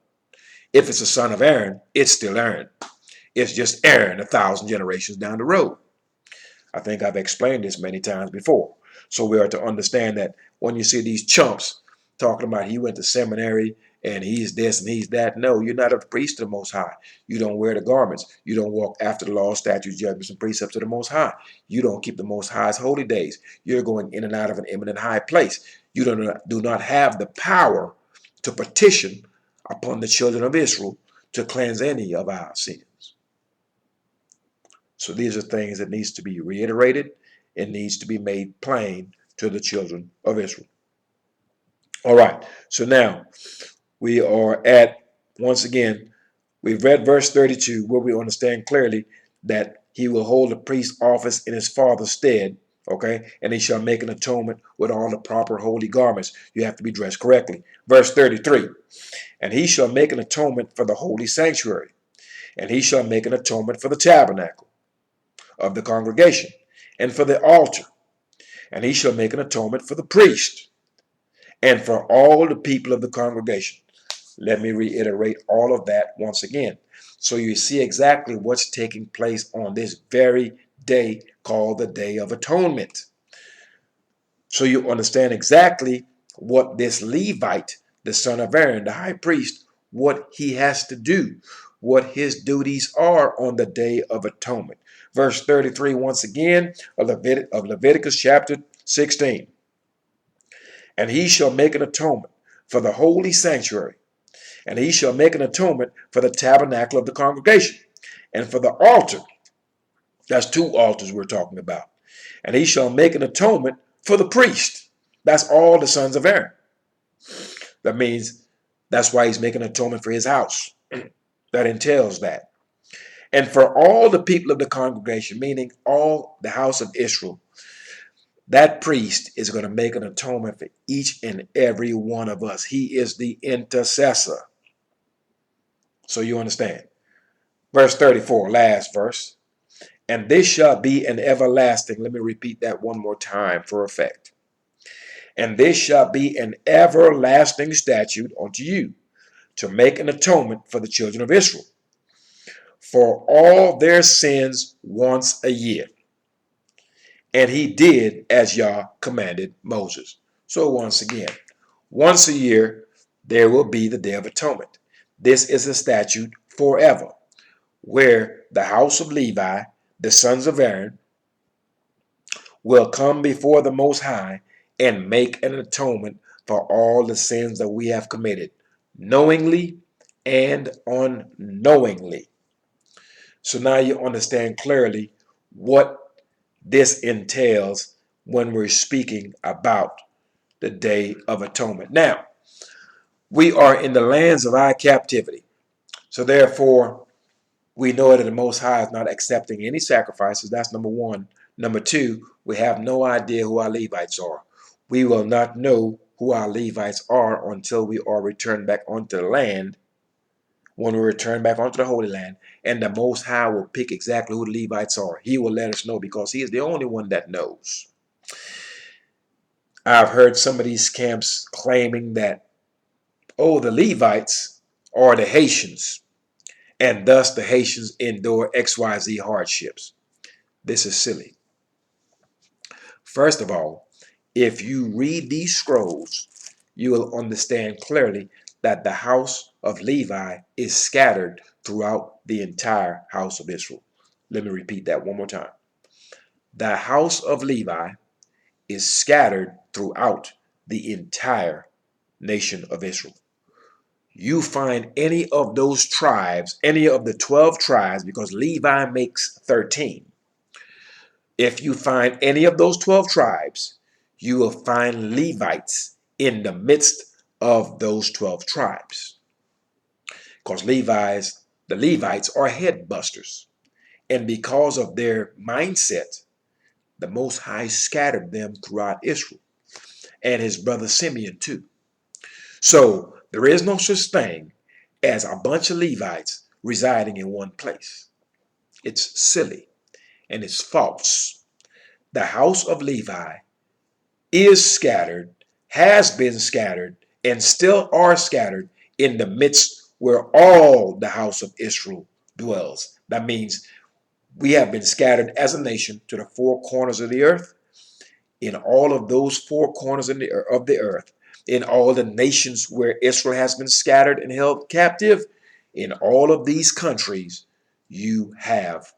If it's a son of Aaron, it's still Aaron. It's just Aaron 1,000 generations down the road. I think I've explained this many times before. So we are to understand that when you see these chumps talking about he went to seminary and he's this and he's that, no, you're not a priest to the Most High. You don't wear the garments. You don't walk after the law, statutes, judgments, and precepts of the Most High. You don't keep the Most High's holy days. You're going in and out of an eminent high place. You do not have the power to petition upon the children of Israel to cleanse any of our sins. So these are things that needs to be reiterated and needs to be made plain to the children of Israel. All right, so now we are at, once again, we've read verse 32 where we understand clearly that he will hold the priest's office in his father's stead, okay, and he shall make an atonement with all the proper holy garments. You have to be dressed correctly. Verse 33, and he shall make an atonement for the holy sanctuary, and he shall make an atonement for the tabernacle of the congregation, and for the altar, and he shall make an atonement for the priest, and for all the people of the congregation. Let me reiterate all of that once again, so you see exactly what's taking place on this very day called the Day of Atonement. So you understand exactly what this Levite, the son of Aaron, the high priest, what he has to do, what his duties are on the Day of Atonement. Verse 33, once again, of Leviticus chapter 16. And he shall make an atonement for the holy sanctuary, and he shall make an atonement for the tabernacle of the congregation, and for the altar. That's two altars we're talking about. And he shall make an atonement for the priest. That's all the sons of Aaron. That means that's why he's making atonement for his house. That entails that. And for all the people of the congregation, meaning all the house of Israel, that priest is going to make an atonement for each and every one of us. He is the intercessor. So you understand. Verse 34, last verse. And this shall be an everlasting. Let me repeat that one more time for effect. And this shall be an everlasting statute unto you, to make an atonement for the children of Israel, for all their sins once a year. And he did as Yah commanded Moses. So once again, once a year, there will be the Day of Atonement. This is a statute forever, where the house of Levi, the sons of Aaron, will come before the Most High and make an atonement for all the sins that we have committed, knowingly and unknowingly. So now you understand clearly what this entails when we're speaking about the Day of Atonement. Now, we are in the lands of our captivity. So therefore, we know that the Most High is not accepting any sacrifices. That's number one. Number two, we have no idea who our Levites are. We will not know who our Levites are until we are returned back onto the land. When we return back onto the Holy Land, and the Most High will pick exactly who the Levites are. He will let us know because he is the only one that knows. I've heard some of these camps claiming that, oh, the Levites are the Haitians, and thus the Haitians endure XYZ hardships. This is silly. First of all, if you read these scrolls, you will understand clearly that the house of Levi is scattered throughout the entire house of Israel. Let me repeat that one more time. The house of Levi is scattered throughout the entire nation of Israel. You find any of those tribes, any of the 12 tribes, because Levi makes 13. If you find any of those 12 tribes, you will find Levites in the midst of those 12 tribes. Because the Levites are head busters. And because of their mindset, the Most High scattered them throughout Israel, and his brother Simeon too. So there is no such thing as a bunch of Levites residing in one place. It's silly and it's false. The house of Levi is scattered, has been scattered, and still are scattered in the midst where all the house of Israel dwells. That means we have been scattered as a nation to the four corners of the earth. In all of those four corners of the earth, in all the nations where Israel has been scattered and held captive, in all of these countries, you have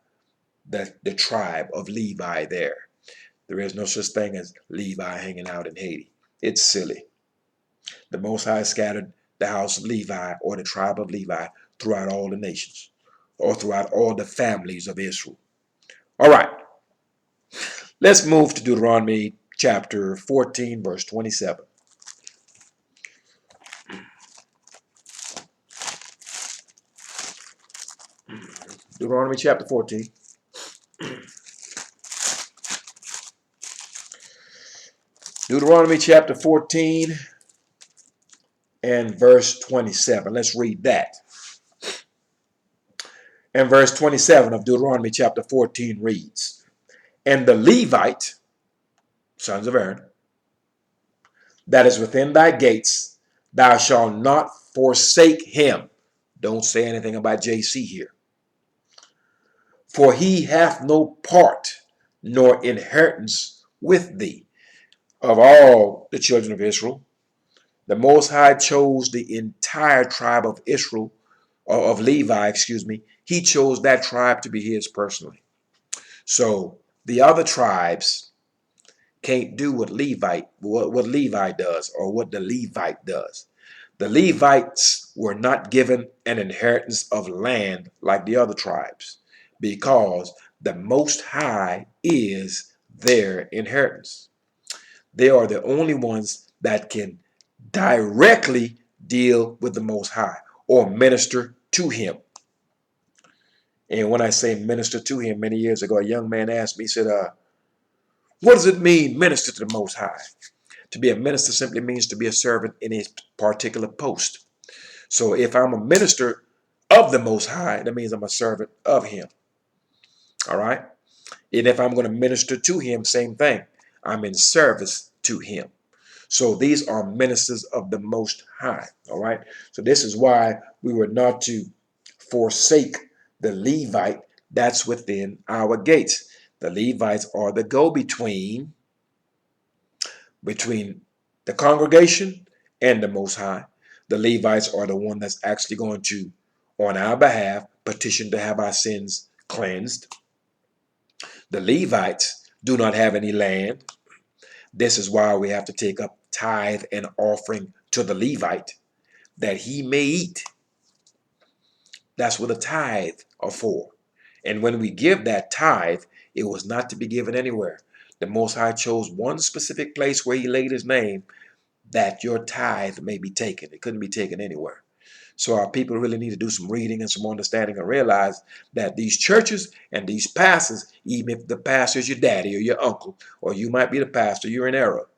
the tribe of Levi there. There is no such thing as Levi hanging out in Haiti. It's silly. The Most High scattered the house of Levi, or the tribe of Levi, throughout all the nations, or throughout all the families of Israel. All right. Let's move to Deuteronomy chapter 14, verse 27. Deuteronomy chapter 14. Deuteronomy chapter 14 and verse 27. Let's read that. And verse 27 of Deuteronomy chapter 14 reads, "And the Levite, sons of Aaron, that is within thy gates, thou shalt not forsake him." Don't say anything about JC here. "For he hath no part nor inheritance with thee." Of all the children of Israel, the Most High chose the entire tribe of Israel, or of Levi, excuse me. He chose that tribe to be his personally. So the other tribes can't do what Levi does, or what the Levite does. The Levites were not given an inheritance of land like the other tribes, because the Most High is their inheritance. They are the only ones that can directly deal with the Most High, or minister to him. And when I say minister to him, many years ago, a young man asked me, he said, what does it mean, minister to the Most High? To be a minister simply means to be a servant in a particular post. So if I'm a minister of the Most High, that means I'm a servant of him. All right? And if I'm going to minister to him, same thing. I'm in service to him. So these are ministers of the Most High. All right. So this is why we were not to forsake the Levite that's within our gates. The Levites are the go-between between the congregation and the Most High. The Levites are the one that's actually going to, on our behalf, petition to have our sins cleansed. The Levites do not have any land. This is why we have to take up tithe and offering to the Levite that he may eat. That's what the tithe are for. And when we give that tithe, it was not to be given anywhere. The Most High chose one specific place where he laid his name that your tithe may be taken. It couldn't be taken anywhere. So our people really need to do some reading and some understanding and realize that these churches and these pastors, even if the pastor is your daddy or your uncle, or you might be the pastor, you're in error.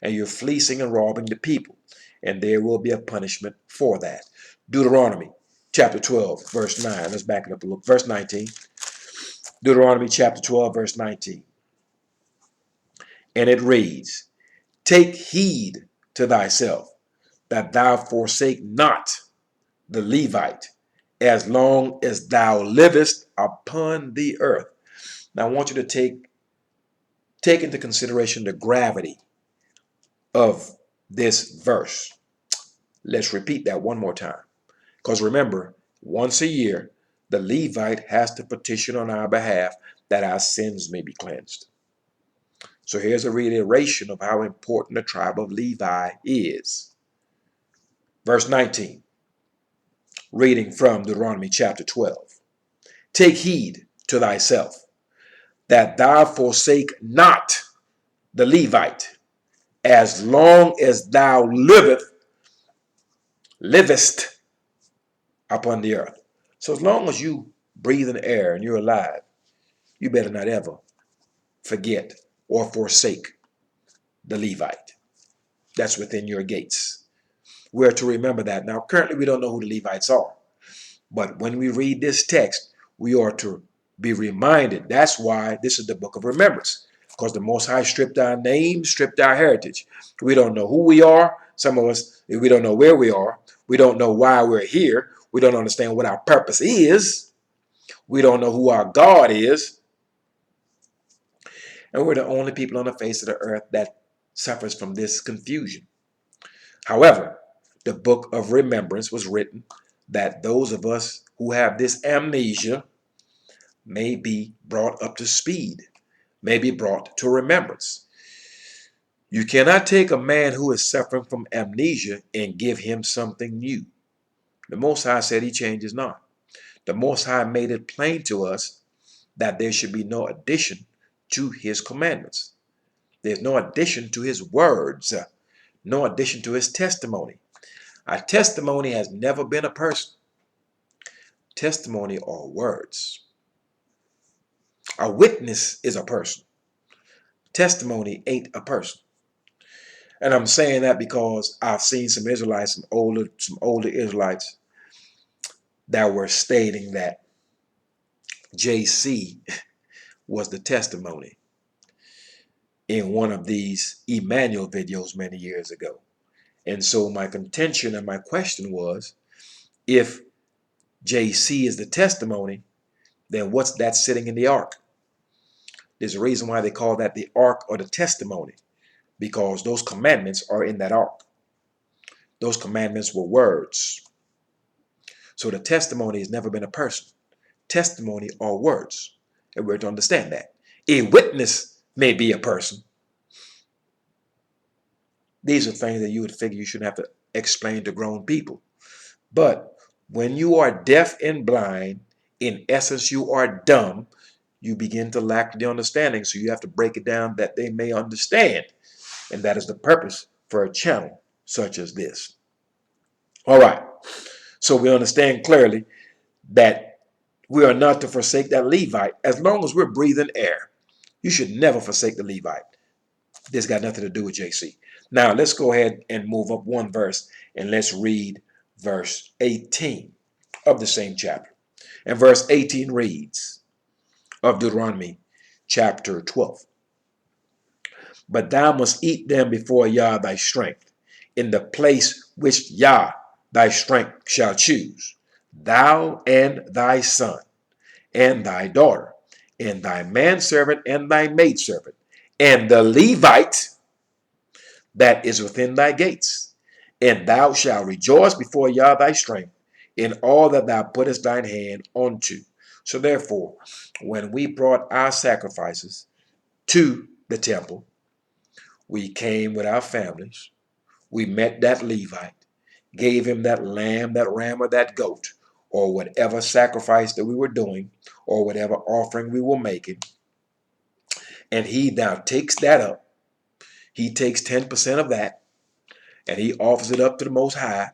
And you're fleecing and robbing the people. And there will be a punishment for that. Deuteronomy chapter 12, verse 9. Let's back it up a little. Verse 19. Deuteronomy chapter 12, verse 19. And it reads, take heed to thyself that thou forsake not the Levite as long as thou livest upon the earth. Now I want you to take into consideration the gravity of this verse. Let's repeat that one more time. Because remember, once a year, the Levite has to petition on our behalf that our sins may be cleansed. So here's a reiteration of how important the tribe of Levi is. Verse 19, reading from Deuteronomy chapter 12. Take heed to thyself that thou forsake not the Levite as long as thou livest upon the earth. So as long as you breathe in air and you're alive, you better not ever forget or forsake the Levite that's within your gates. We're to remember that. Now, currently we don't know who the Levites are. But when we read this text, we are to be reminded. That's why this is the book of remembrance. Because the Most High stripped our name, stripped our heritage. We don't know who we are. Some of us, we don't know where we are. We don't know why we're here. We don't understand what our purpose is. We don't know who our God is. And we're the only people on the face of the earth that suffers from this confusion. However, the book of remembrance was written that those of us who have this amnesia may be brought up to speed, may be brought to remembrance. You cannot take a man who is suffering from amnesia and give him something new. The Most High said he changes not. The Most High made it plain to us that there should be no addition to his commandments. There's no addition to his words, no addition to his testimony. Our testimony has never been a person. Testimony are words. A witness is a person. Testimony ain't a person. And I'm saying that because I've seen some Israelites, some older Israelites that were stating that JC was the testimony in one of these Emmanuel videos many years ago. And so my contention and my question was, if JC is the testimony, then what's that sitting in the ark? There's a reason why they call that the ark or the testimony, because those commandments are in that ark. Those commandments were words. So the testimony has never been a person. Testimony are words. And we're to understand that. A witness may be a person. These are things that you would figure you shouldn't have to explain to grown people. But when you are deaf and blind, in essence, you are dumb, you begin to lack the understanding. So you have to break it down that they may understand. And that is the purpose for a channel such as this. All right. So we understand clearly that we are not to forsake that Levite as long as we're breathing air. You should never forsake the Levite. This got nothing to do with JC. Now let's go ahead and move up one verse and let's read verse 18 of the same chapter. And verse 18 reads of Deuteronomy chapter 12. But thou must eat them before Yah thy strength, in the place which Yah thy strength shall choose, thou and thy son, and thy daughter, and thy manservant, and thy maidservant, and the Levite that is within thy gates. And thou shalt rejoice before Yah thy strength in all that thou puttest thine hand unto. So therefore, when we brought our sacrifices to the temple, we came with our families. We met that Levite, gave him that lamb, that ram, or that goat, or whatever sacrifice that we were doing, or whatever offering we were making. And he now takes that up. He takes 10% of that, and he offers it up to the Most High.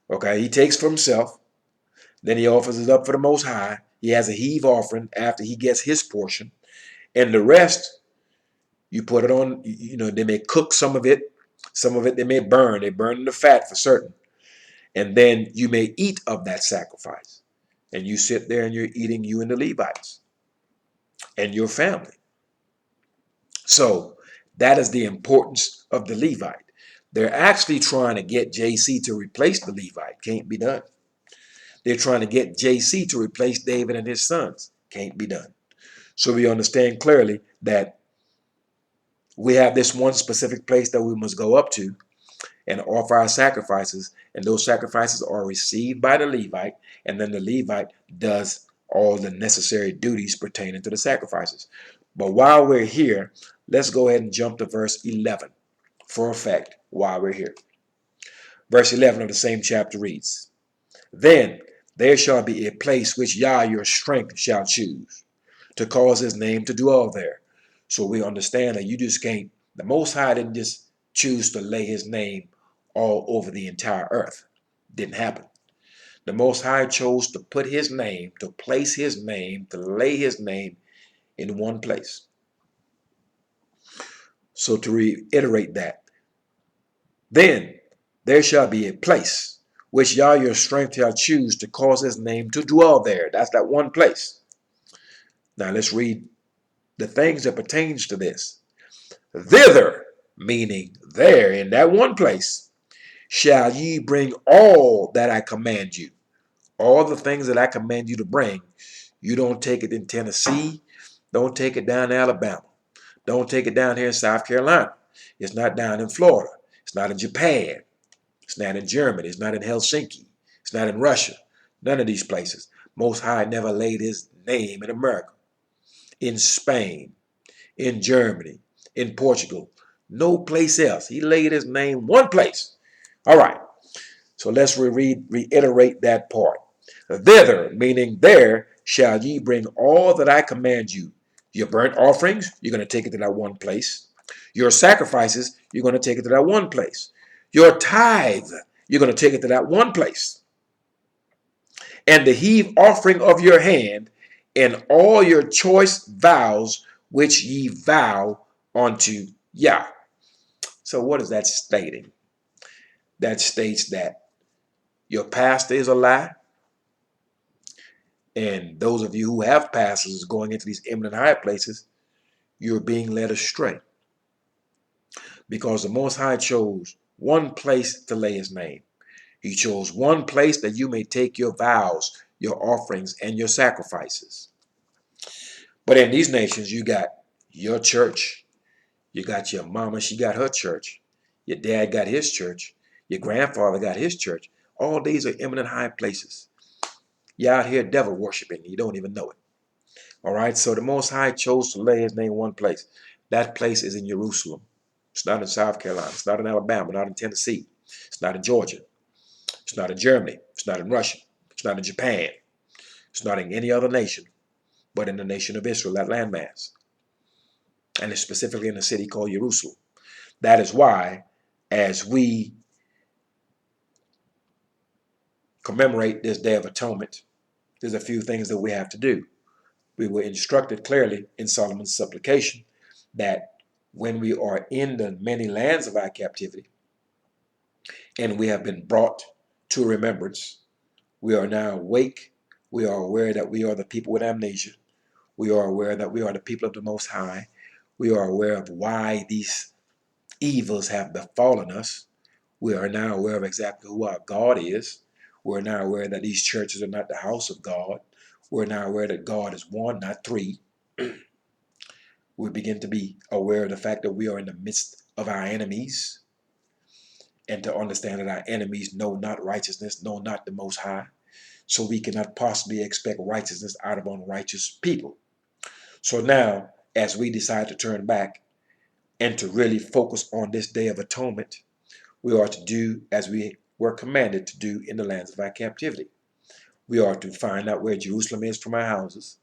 Okay, he takes for himself. Then he offers it up for the Most High. He has a heave offering after he gets his portion. And the rest, you put it on, they may cook some of it. Some of it they may burn. They burn the fat for certain. And then you may eat of that sacrifice. And you sit there and you're eating, you and the Levites and your family. So that is the importance of the Levite. They're actually trying to get JC to replace the Levite. Can't be done. They're trying to get JC to replace David and his sons. Can't be done. So we understand clearly that we have this one specific place that we must go up to and offer our sacrifices. And those sacrifices are received by the Levite. And then the Levite does all the necessary duties pertaining to the sacrifices. But while we're here, let's go ahead and jump to verse 11 for effect while we're here. Verse 11 of the same chapter reads, Then there shall be a place which Yah your strength shall choose, to cause his name to dwell there. So we understand that you just can't, the Most High didn't just choose to lay his name all over the entire earth. Didn't happen. The Most High chose to put his name, to place his name, to lay his name in one place. So to reiterate that, then there shall be a place which Yah your strength shall choose to cause his name to dwell there. That's that one place. Now let's read the things that pertains to this. Thither, meaning there in that one place, shall ye bring all that I command you. All the things that I command you to bring. You don't take it in Tennessee. Don't take it down in Alabama. Don't take it down here in South Carolina. It's not down in Florida. It's not in Japan. It's not in Germany. It's not in Helsinki. It's not in Russia. None of these places. Most High never laid his name in America, in Spain, in Germany, in Portugal. No place else. He laid his name one place. All right. So let's reiterate that part. Thither, meaning there, shall ye bring all that I command you. Your burnt offerings, you're going to take it to that one place. Your sacrifices, you're going to take it to that one place. Your tithe, you're going to take it to that one place. And the heave offering of your hand, and all your choice vows which ye vow unto Yah. So what is that stating? That states that your pastor is a lie. And those of you who have pastors going into these eminent high places, you're being led astray. Because the Most High chose one place to lay his name. He chose one place that you may take your vows, your offerings, and your sacrifices. But in these nations, you got your church. You got your mama, she got her church. Your dad got his church. Your grandfather got his church. All these are eminent high places. You're out here devil worshiping. You don't even know it. All right. So the Most High chose to lay his name in one place. That place is in Jerusalem. It's not in South Carolina. It's not in Alabama. Not in Tennessee. It's not in Georgia. It's not in Germany. It's not in Russia. It's not in Japan. It's not in any other nation, but in the nation of Israel, that landmass. And it's specifically in a city called Jerusalem. That is why, as we commemorate this Day of Atonement, there's a few things that we have to do. We were instructed clearly in Solomon's supplication that when we are in the many lands of our captivity and we have been brought to remembrance, we are now awake. We are aware that we are the people with amnesia. We are aware that we are the people of the Most High. We are aware of why these evils have befallen us. We are now aware of exactly who our God is. We're now aware that these churches are not the house of God. We're now aware that God is one, not three. We begin to be aware of the fact that we are in the midst of our enemies, and to understand that our enemies know not righteousness, know not the Most High. So we cannot possibly expect righteousness out of unrighteous people. So now, as we decide to turn back and to really focus on this day of atonement, we are to do as we were commanded to do in the lands of our captivity. We are to find out where Jerusalem is from our houses.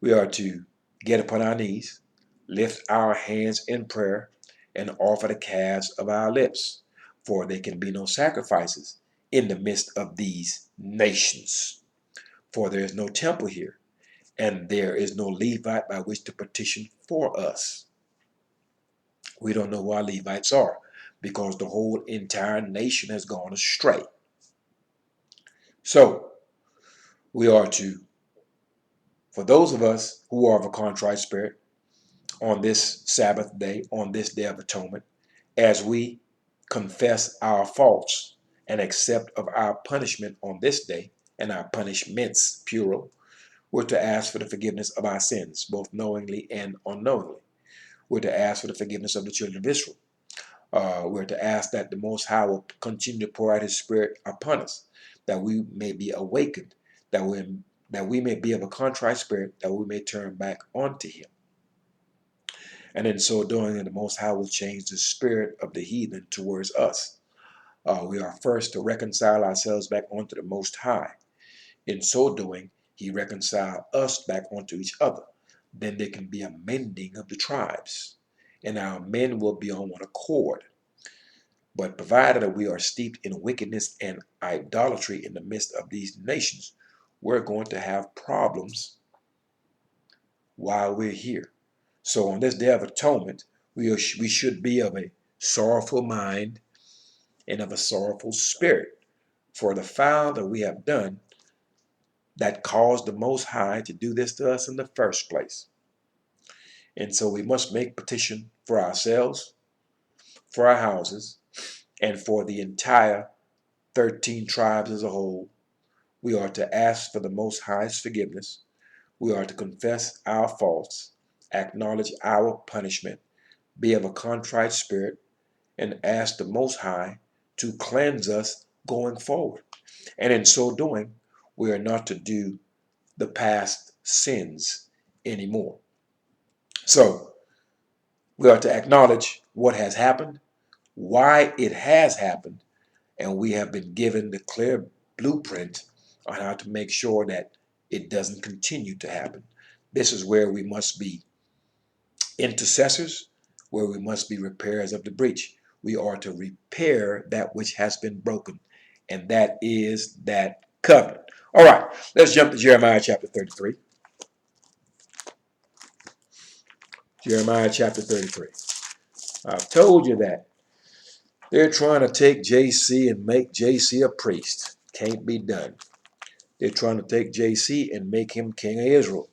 We are to get upon our knees, lift our hands in prayer, and offer the calves of our lips, for there can be no sacrifices in the midst of these nations. For there is no temple here, and there is no Levite by which to petition for us. We don't know who our Levites are, because the whole entire nation has gone astray. So, we are to, for those of us who are of a contrite spirit, on this Sabbath day, on this day of atonement, as we confess our faults and accept of our punishment on this day, and our punishments, plural, we're to ask for the forgiveness of our sins, both knowingly and unknowingly. We're to ask for the forgiveness of the children of Israel. We're to ask that the Most High will continue to pour out His Spirit upon us, that we may be awakened, that we may be of a contrite spirit, that we may turn back unto Him. And in so doing, the Most High will change the spirit of the heathen towards us. We are first to reconcile ourselves back onto the Most High. In so doing, He reconciled us back onto each other. Then there can be a mending of the tribes, and our men will be on one accord. But provided that we are steeped in wickedness and idolatry in the midst of these nations, we're going to have problems while we're here. So on this day of atonement, we should be of a sorrowful mind and of a sorrowful spirit for the foul that we have done that caused the Most High to do this to us in the first place. And so we must make petition for ourselves, for our houses, and for the entire 13 tribes as a whole. We are to ask for the Most High's forgiveness. We are to confess our faults, acknowledge our punishment, be of a contrite spirit, and ask the Most High to cleanse us going forward. And in so doing, we are not to do the past sins anymore. So we are to acknowledge what has happened, why it has happened, and we have been given the clear blueprint on how to make sure that it doesn't continue to happen. This is where we must be intercessors, where we must be repairers of the breach. We are to repair that which has been broken, and that is that covenant. All right, let's jump to Jeremiah chapter 33. Jeremiah chapter 33. I've told you that they're trying to take JC and make JC a priest. Can't be done. They're trying to take JC and make him king of Israel,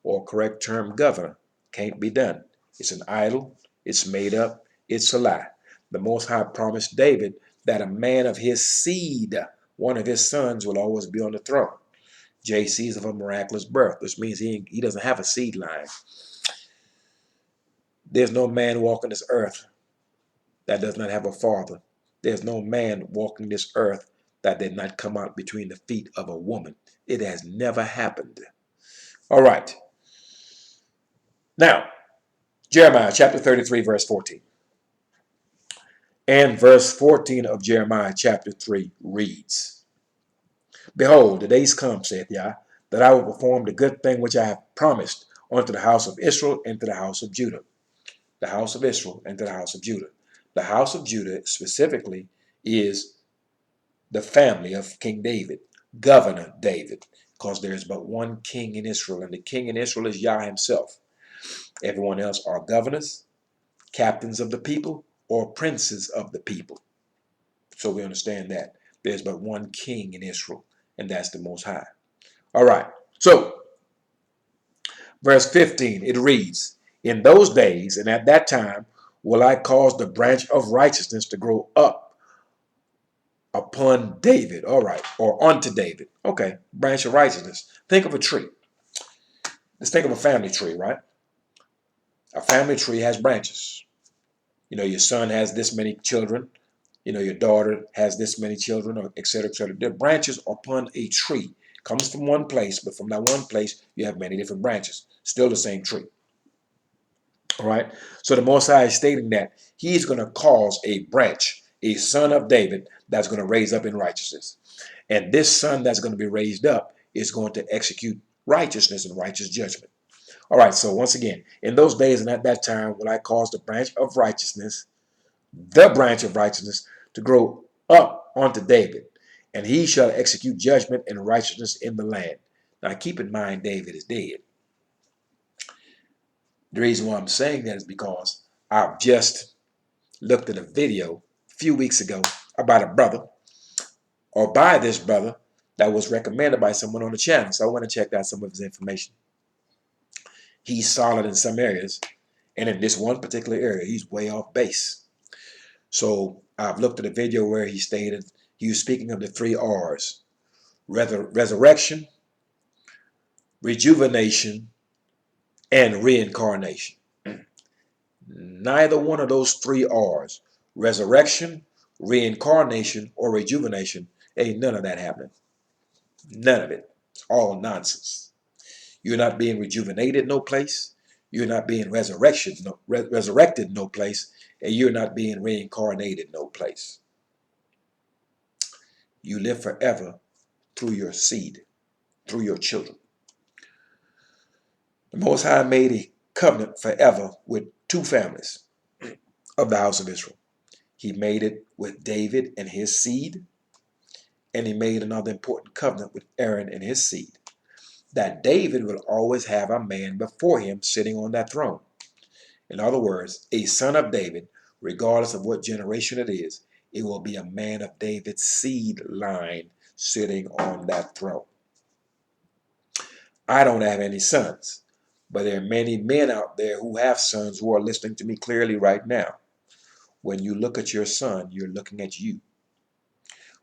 or correct term, governor. Can't be done. It's an idol. It's made up. It's a lie. The Most High promised David that a man of his seed, one of his sons, will always be on the throne. JC is of a miraculous birth, which means he doesn't have a seed line. There's no man walking this earth that does not have a father. There's no man walking this earth that did not come out between the feet of a woman. It has never happened. All right. Now, Jeremiah chapter 33, verse 14. And verse 14 of Jeremiah chapter 3 reads, Behold, the days come, saith Yah, that I will perform the good thing which I have promised unto the house of Israel and to the house of Judah. The house of Israel and to the house of Judah. The house of Judah specifically is the family of King David, Governor David, because there is but one king in Israel, and the king in Israel is Yah himself. Everyone else are governors, captains of the people, or princes of the people. So we understand that there's but one king in Israel, and that's the Most High. All right, so verse 15, it reads, In those days and at that time will I cause the branch of righteousness to grow up upon David. All right. Or unto David. Okay. Branch of righteousness. Think of a tree. Let's think of a family tree, right? A family tree has branches. You know, your son has this many children. You know, your daughter has this many children, or et cetera, et cetera. The branches upon a tree comes from one place, but from that one place, you have many different branches. Still the same tree. All right. So the Most High is stating that he's going to cause a branch, a son of David, that's going to raise up in righteousness. And this son that's going to be raised up is going to execute righteousness and righteous judgment. All right. So once again, in those days and at that time, will I cause the branch of righteousness, to grow up unto David, and he shall execute judgment and righteousness in the land. Now keep in mind, David is dead. The reason why I'm saying that is because I've just looked at a video a few weeks ago about a brother, or by this brother, that was recommended by someone on the channel. So I want to check out some of his information. He's solid in some areas, and in this one particular area, he's way off base. So I've looked at a video where he stated he was speaking of the 3 R's: resurrection, rejuvenation, and reincarnation. Neither one of those 3 R's, resurrection, reincarnation, or rejuvenation, ain't none of that happening. None of it. It's all nonsense. You're not being rejuvenated no place. You're not being resurrected no place. And you're not being reincarnated no place. You live forever through your seed, through your children. The Most High made a covenant forever with 2 families of the house of Israel. He made it with David and his seed, and he made another important covenant with Aaron and his seed, that David will always have a man before him sitting on that throne. In other words, a son of David, regardless of what generation it is, it will be a man of David's seed line sitting on that throne. I don't have any sons, but there are many men out there who have sons who are listening to me clearly right now. When you look at your son, you're looking at you.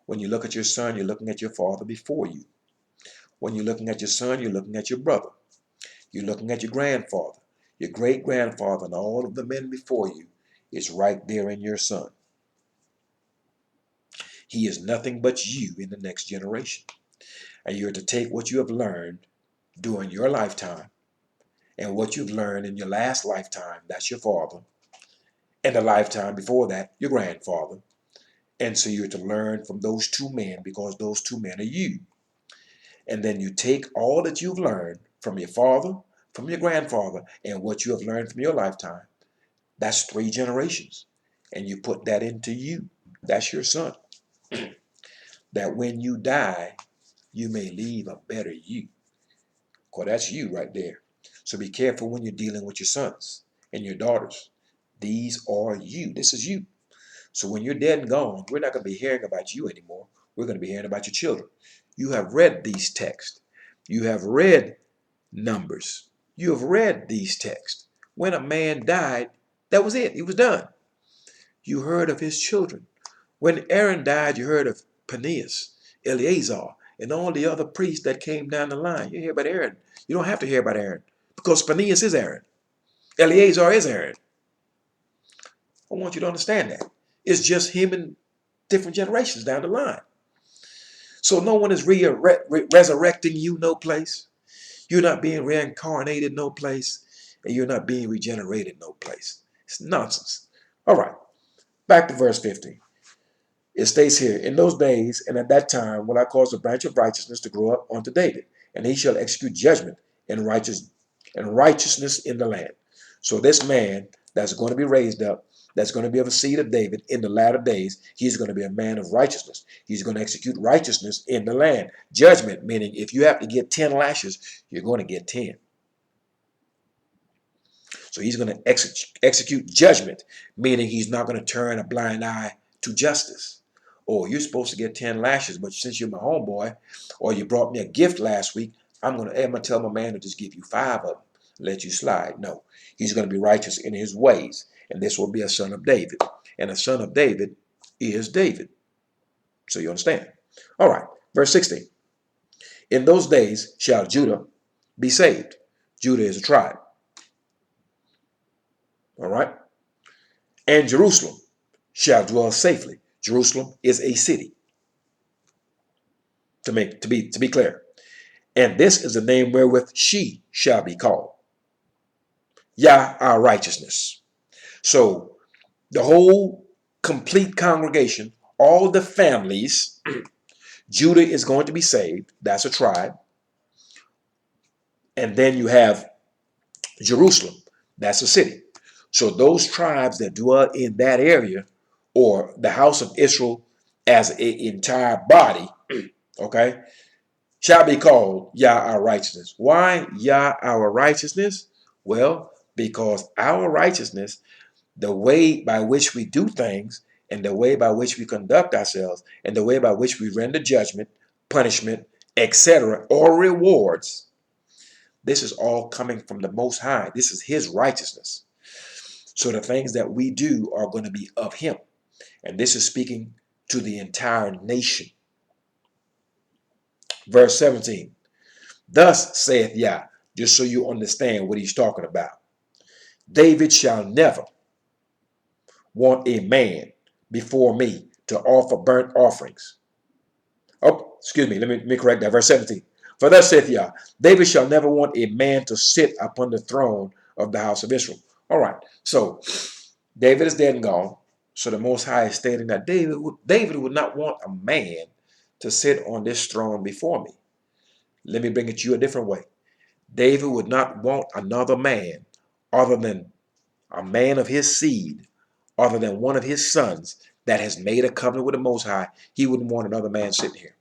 When you look at your son, you're looking at your father before you. When you're looking at your son, you're looking at your brother. You're looking at your grandfather, your great-grandfather, and all of the men before you is right there in your son. He is nothing but you in the next generation. And you're to take what you have learned during your lifetime and what you've learned in your last lifetime, that's your father, and the lifetime before that, your grandfather. And so you're to learn from those 2 men, because those 2 men are you. And then you take all that you've learned from your father, from your grandfather, and what you have learned from your lifetime. That's 3 generations. And you put that into you. That's your son. That when you die, you may leave a better you. Because that's you right there. So be careful when you're dealing with your sons and your daughters. These are you. This is you. So when you're dead and gone, we're not going to be hearing about you anymore. We're going to be hearing about your children. You have read these texts. You have read Numbers. You have read these texts. When a man died, that was it. He was done. You heard of his children. When Aaron died, you heard of Phinehas, Eleazar, and all the other priests that came down the line. You hear about Aaron. You don't have to hear about Aaron, because Phinehas is Aaron. Eleazar is Aaron. I want you to understand that. It's just him and different generations down the line. So no one is resurrecting you no place. You're not being reincarnated no place. And you're not being regenerated no place. It's nonsense. All right. Back to verse 15. It states here, in those days and at that time will I cause the branch of righteousness to grow up unto David, and he shall execute judgment and righteousness in the land. So this man that's going to be raised up, that's going to be of a seed of David in the latter days, he's going to be a man of righteousness. He's going to execute righteousness in the land. Judgment, meaning if you have to get 10 lashes, you're going to get 10. So he's going to execute judgment, meaning he's not going to turn a blind eye to justice. Or you're supposed to get 10 lashes, but since you're my homeboy, or you brought me a gift last week, I'm going to tell my man to just give you 5 of them. let you slide. No, he's going to be righteous in his ways. And this will be a son of David. And a son of David is David. So you understand. All right, verse 16. In those days shall Judah be saved. Judah is a tribe. All right. And Jerusalem shall dwell safely. Jerusalem is a city. To be clear. And this is the name wherewith she shall be called. Yah, our righteousness. So the whole complete congregation, all the families, Judah is going to be saved. That's a tribe. And then you have Jerusalem. That's a city. So those tribes that dwell in that area, or the house of Israel as an entire body, okay, shall be called Yah, our righteousness. Why Yah, our righteousness? Well, because our righteousness, the way by which we do things, and the way by which we conduct ourselves, and the way by which we render judgment, punishment, etc., or rewards, this is all coming from the Most High. This is his righteousness. So the things that we do are going to be of him. And this is speaking to the entire nation. Verse 17. Thus saith Yah, just so you understand what he's talking about. David shall never want a man before me to offer burnt offerings. Oh, excuse me, let me correct that. Verse 17. For thus saith Yah, David shall never want a man to sit upon the throne of the house of Israel. All right, so David is dead and gone. So the Most High is stating that David would not want a man to sit on this throne before me. Let me bring it to you a different way. David would not want another man other than a man of his seed, other than one of his sons that has made a covenant with the Most High. He wouldn't want another man sitting here.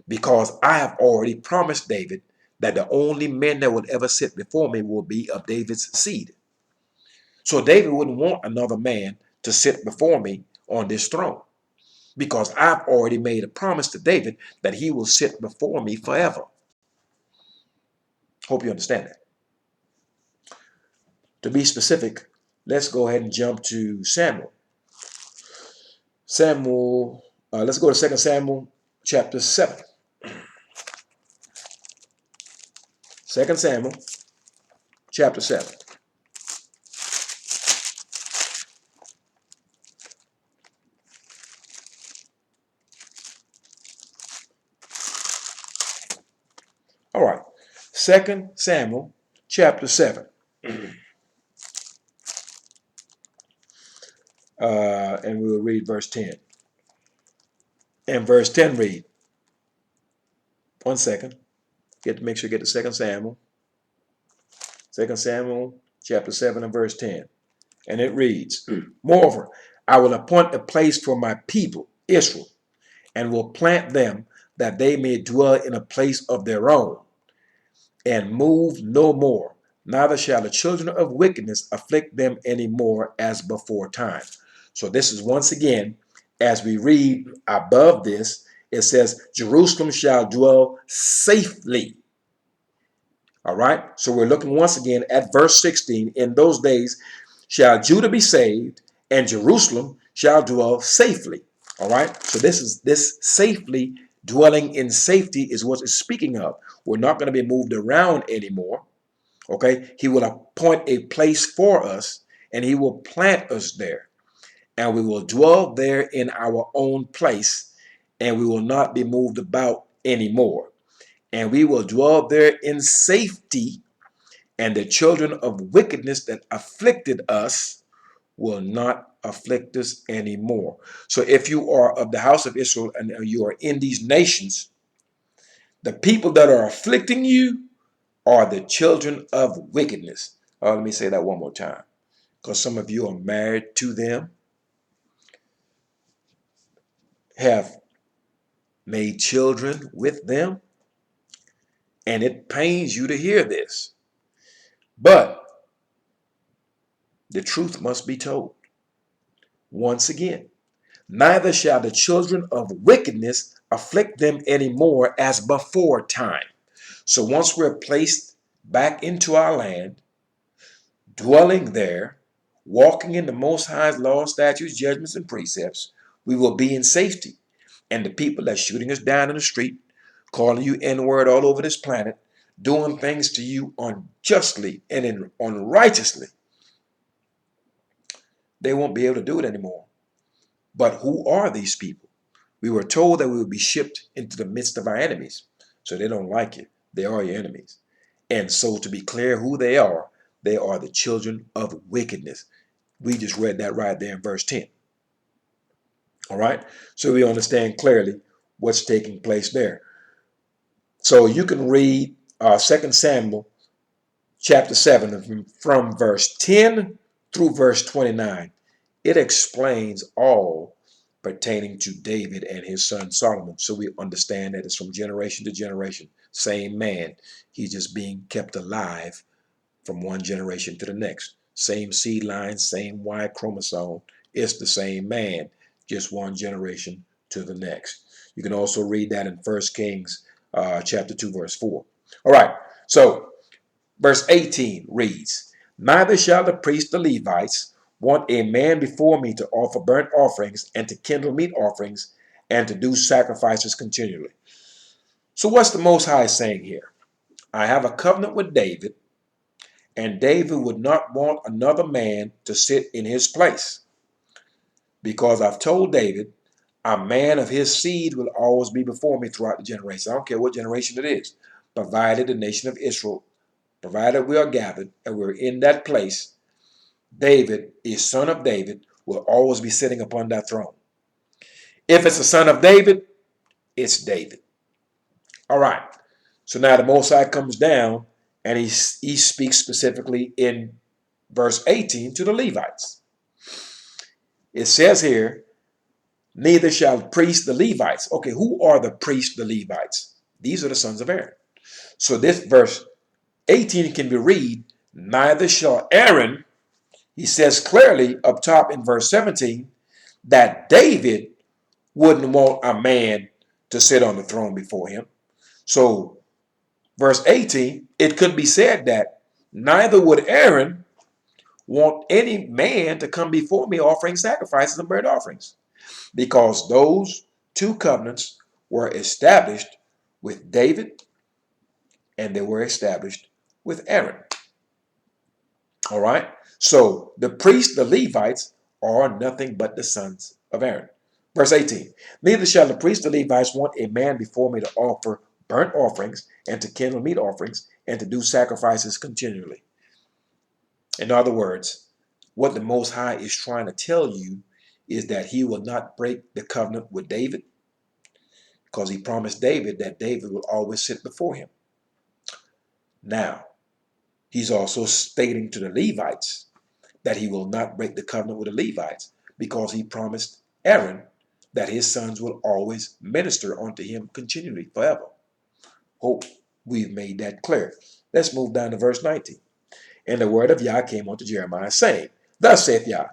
Because I have already promised David that the only men that would ever sit before me will be of David's seed. So David wouldn't want another man to sit before me on this throne, because I've already made a promise to David that he will sit before me forever. Hope you understand that. To be specific, let's go ahead and jump to Samuel. Let's go to 2 Samuel chapter 7. 2 Samuel chapter 7. All right, 2 Samuel chapter 7. And we'll read verse 10. And verse 10 read. One second. Make sure you get to 2 Samuel. 2 Samuel chapter 7 and verse 10. And it reads, Moreover, I will appoint a place for my people, Israel, and will plant them that they may dwell in a place of their own, and move no more. Neither shall the children of wickedness afflict them any more as before time. So this is once again, as we read above this, it says, Jerusalem shall dwell safely. All right. So we're looking once again at verse 16. In those days shall Judah be saved, and Jerusalem shall dwell safely. All right. So this safely, dwelling in safety, is what it's speaking of. We're not going to be moved around anymore. Okay. He will appoint a place for us, and he will plant us there, and we will dwell there in our own place, and we will not be moved about anymore. And we will dwell there in safety, and the children of wickedness that afflicted us will not afflict us anymore. So if you are of the house of Israel and you are in these nations, the people that are afflicting you are the children of wickedness. Let me say that one more time, because some of you are married to them, have made children with them, and it pains you to hear this. But the truth must be told. Once again, neither shall the children of wickedness afflict them any more as before time. So once we're placed back into our land, dwelling there, walking in the Most High's laws, statutes, judgments, and precepts, we will be in safety. And the people that's shooting us down in the street, calling you N-word all over this planet, doing things to you unjustly and unrighteously, they won't be able to do it anymore. But who are these people? We were told that we would be shipped into the midst of our enemies. So they don't like you. They are your enemies. And so to be clear who they are the children of wickedness. We just read that right there in verse 10. All right. So we understand clearly what's taking place there. So you can read 2 Samuel chapter 7 from verse 10 through verse 29. It explains all pertaining to David and his son Solomon. So we understand that it's from generation to generation. Same man. He's just being kept alive from one generation to the next. Same seed line, same Y chromosome. It's the same man, just one generation to the next. You can also read that in 1 Kings chapter 2, verse 4. All right, so verse 18 reads, "Neither shall the priests, the Levites, want a man before me to offer burnt offerings and to kindle meat offerings and to do sacrifices continually." So what's the Most High saying here? I have a covenant with David, and David would not want another man to sit in his place, because I've told David, a man of his seed will always be before me throughout the generations. I don't care what generation it is, provided the nation of Israel, provided we are gathered and we're in that place, David, his son of David, will always be sitting upon that throne. If it's a son of David, it's David. All right. So now the Most High comes down and he speaks specifically in verse 18 to the Levites. It says here, neither shall priests the Levites. Okay, who are the priests, the Levites? These are the sons of Aaron. So this verse 18 can be read, neither shall Aaron. He says clearly up top in verse 17 that David wouldn't want a man to sit on the throne before him. So verse 18, it could be said that neither would Aaron want any man to come before me offering sacrifices and burnt offerings, because those two covenants were established with David and they were established with Aaron. All right. So the priests, the Levites, are nothing but the sons of Aaron. Verse 18, neither shall the priests, the Levites, want a man before me to offer burnt offerings and to kindle meat offerings and to do sacrifices continually. In other words, what the Most High is trying to tell you is that he will not break the covenant with David, because he promised David that David will always sit before him. Now, he's also stating to the Levites that he will not break the covenant with the Levites, because he promised Aaron that his sons will always minister unto him continually forever. Hope we've made that clear. Let's move down to verse 19. And the word of Yah came unto Jeremiah, saying, thus saith Yah,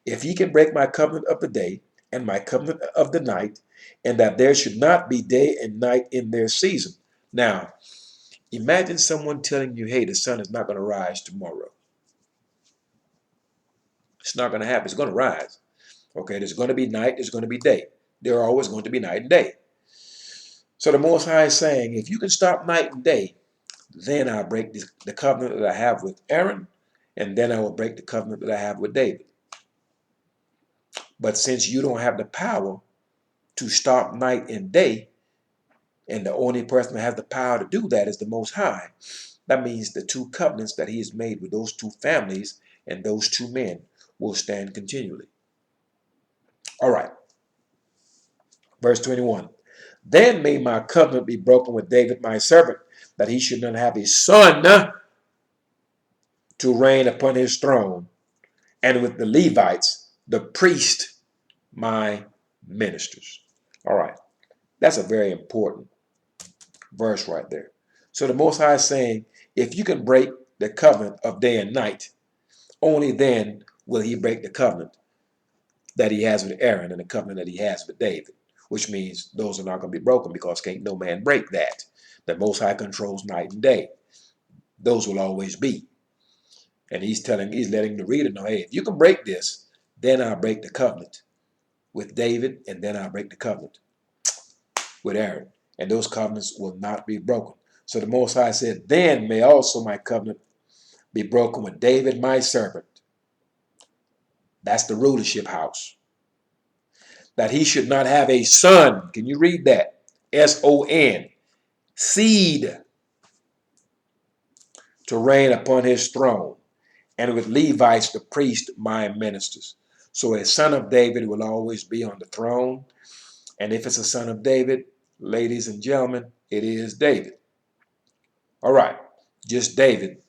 if ye can break my covenant of the day and my covenant of the night, and that there should not be day and night in their season. Now, imagine someone telling you, hey, the sun is not going to rise tomorrow. It's not going to happen. It's going to rise. Okay, there's going to be night, there's going to be day. There are always going to be night and day. So the Most High is saying, if you can stop night and day, then I'll break the covenant that I have with Aaron, and then I will break the covenant that I have with David. But since you don't have the power to stop night and day, and the only person that has the power to do that is the Most High, that means the two covenants that he has made with those two families and those two men will stand continually. All right. Verse 21. Then may my covenant be broken with David my servant, that he should not have a son to reign upon his throne, and with the Levites, the priest, my ministers. All right. That's a very important verse right there. So the Most High is saying, if you can break the covenant of day and night, only then will he break the covenant that he has with Aaron and the covenant that he has with David, which means those are not going to be broken, because can't no man break that. The Most High controls night and day. Those will always be. And he's letting the reader know, hey, if you can break this, then I'll break the covenant with David, and then I'll break the covenant with Aaron. And those covenants will not be broken. So the Most High said, then may also my covenant be broken with David, my servant. That's the rulership house. That he should not have a son. Can you read that? S-O-N. Seed to reign upon his throne. And with Levites, the priest, my ministers. So a son of David will always be on the throne. And if it's a son of David, ladies and gentlemen, it is David. All right. Just David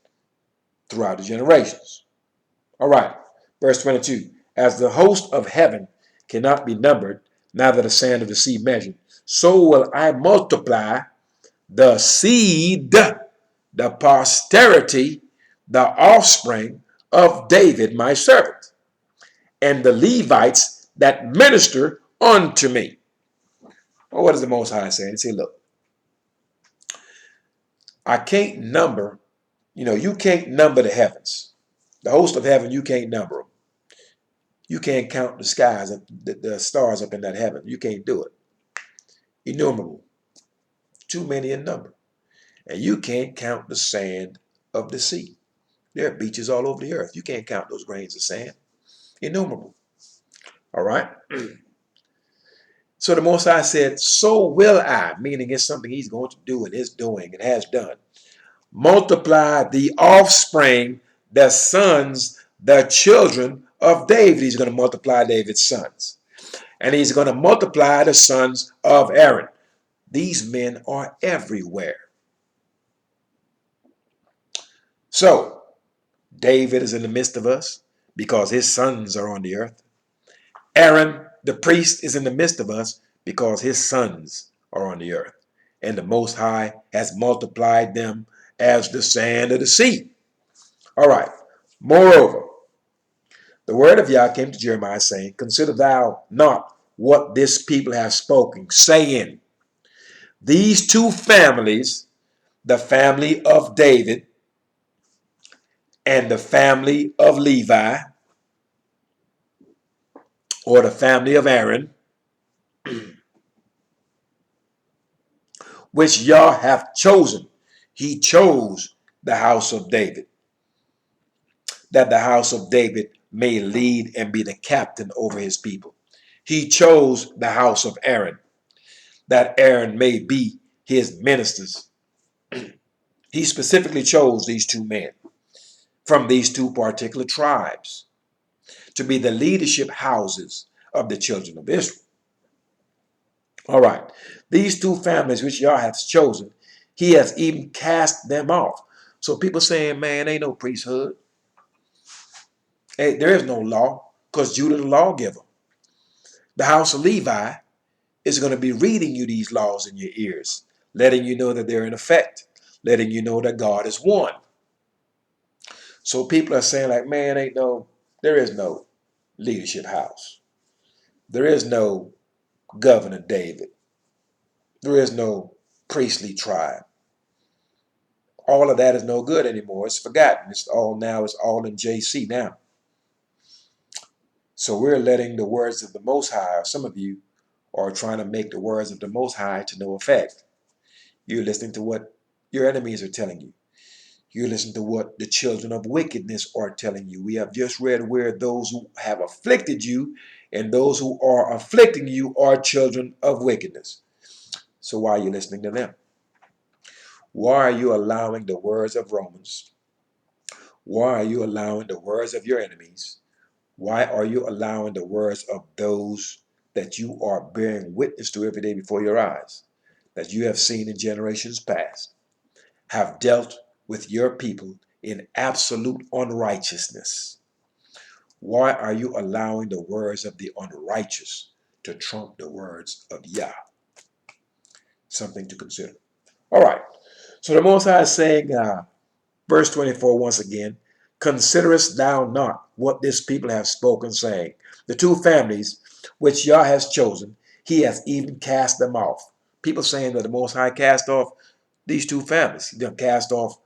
throughout the generations. All right. Verse 22. As the host of heaven cannot be numbered, neither the sand of the sea measured, so will I multiply the seed, the posterity, the offspring of David, my servant, and the Levites that minister unto me. Well, what is the Most High saying? He said, look, I can't number, you can't number the heavens. The host of heaven, you can't number them. You can't count the skies, the stars up in that heaven. You can't do it. Innumerable. Too many in number. And you can't count the sand of the sea. There are beaches all over the earth. You can't count those grains of sand. Innumerable. All right? So the Most High said, so will I, meaning it's something he's going to do and is doing and has done. Multiply the offspring, the sons, the children of David. He's going to multiply David's sons. And he's going to multiply the sons of Aaron. These men are everywhere. So, David is in the midst of us because his sons are on the earth. Aaron, the priest, is in the midst of us because his sons are on the earth. And the Most High has multiplied them as the sand of the sea. All right. Moreover, the word of Yah came to Jeremiah saying, consider thou not what this people have spoken, saying, these two families, the family of David and the family of Levi, or the family of Aaron, which Yah hath chosen. He chose the house of David, that the house of David may lead and be the captain over his people. He chose the house of Aaron, that Aaron may be his ministers. He specifically chose these two men from these two particular tribes to be the leadership houses of the children of Israel. All right. These two families which Yah hath chosen, he has even cast them off. So people saying, man, ain't no priesthood. Hey, there is no law because Judah the lawgiver. The house of Levi is going to be reading you these laws in your ears, letting you know that they're in effect, letting you know that God is one. So people are saying like, man, there is no leadership house. There is no governor David. There is no priestly tribe. All of that is no good anymore. It's forgotten. It's all in JC now. So we're letting the words of the Most High, or some of you are trying to make the words of the Most High to no effect. You're listening to what your enemies are telling you. You're listening to what the children of wickedness are telling you. We have just read where those who have afflicted you and those who are afflicting you are children of wickedness. So why are you listening to them? Why are you allowing the words of Romans? Why are you allowing the words of your enemies? Why are you allowing the words of those that you are bearing witness to every day before your eyes, that you have seen in generations past, have dealt with your people in absolute unrighteousness? Why are you allowing the words of the unrighteous to trump the words of Yah? Something to consider. All right. So the Most High is saying, verse 24 once again, considerest thou not what this people have spoken, saying, the two families which Yah has chosen, he has even cast them off. People saying that the Most High cast off these two families. He done cast off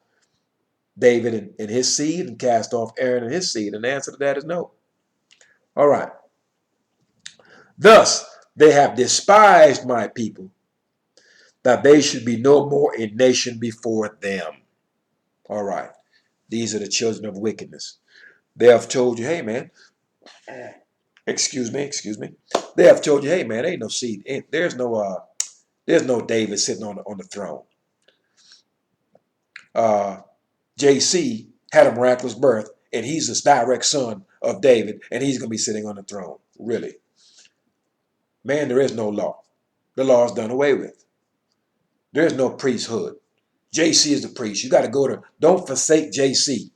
David and his seed and cast off Aaron and his seed? And the answer to that is no. All right. Thus, they have despised my people, that they should be no more a nation before them. All right. These are the children of wickedness. They have told you, hey, man, excuse me. They have told you, hey, man, ain't no seed. There's no David sitting on the throne. JC had a miraculous birth, and he's the direct son of David, and he's going to be sitting on the throne. Really? Man, there is no law. The law is done away with. There is no priesthood. JC is the priest. You got to go to, don't forsake JC,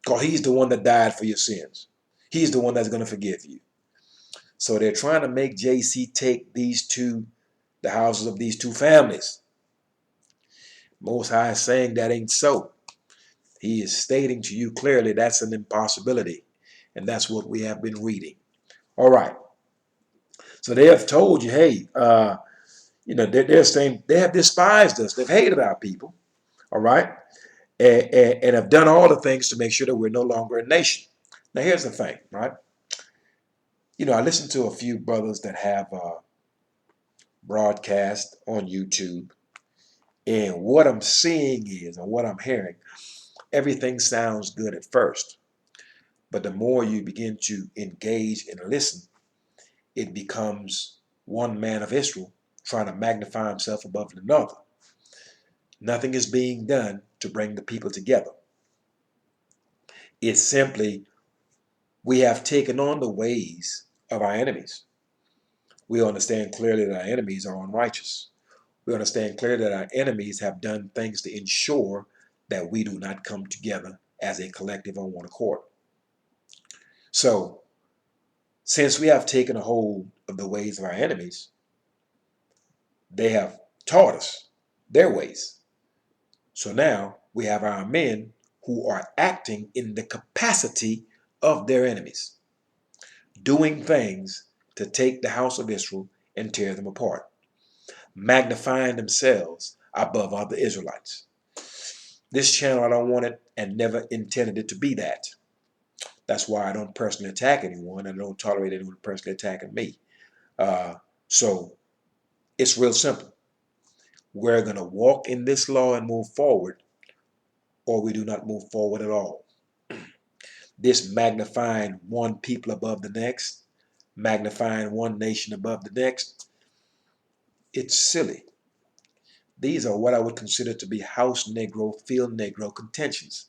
because he's the one that died for your sins. He's the one that's going to forgive you. So they're trying to make JC take the houses of these two families. Most High is saying that ain't so. He is stating to you clearly that's an impossibility. And that's what we have been reading. All right. So they have told you, hey, they're saying they have despised us. They've hated our people. All right. And have done all the things to make sure that we're no longer a nation. Now, here's the thing, right? I listen to a few brothers that have broadcast on YouTube. And what I'm seeing is, and what I'm hearing, everything sounds good at first. But the more you begin to engage and listen, it becomes one man of Israel trying to magnify himself above another. Nothing is being done to bring the people together. It's simply, we have taken on the ways of our enemies. We understand clearly that our enemies are unrighteous. We understand clearly that our enemies have done things to ensure that we do not come together as a collective on one accord. So, since we have taken a hold of the ways of our enemies, they have taught us their ways. So now we have our men who are acting in the capacity of their enemies, doing things to take the house of Israel and tear them apart, magnifying themselves above other Israelites. This channel, I don't want it and never intended it to be that. That's why I don't personally attack anyone. I don't tolerate anyone personally attacking me. So it's real simple. We're going to walk in this law and move forward, or we do not move forward at all. This magnifying one people above the next, magnifying one nation above the next, it's silly. These are what I would consider to be house Negro, field Negro contentions.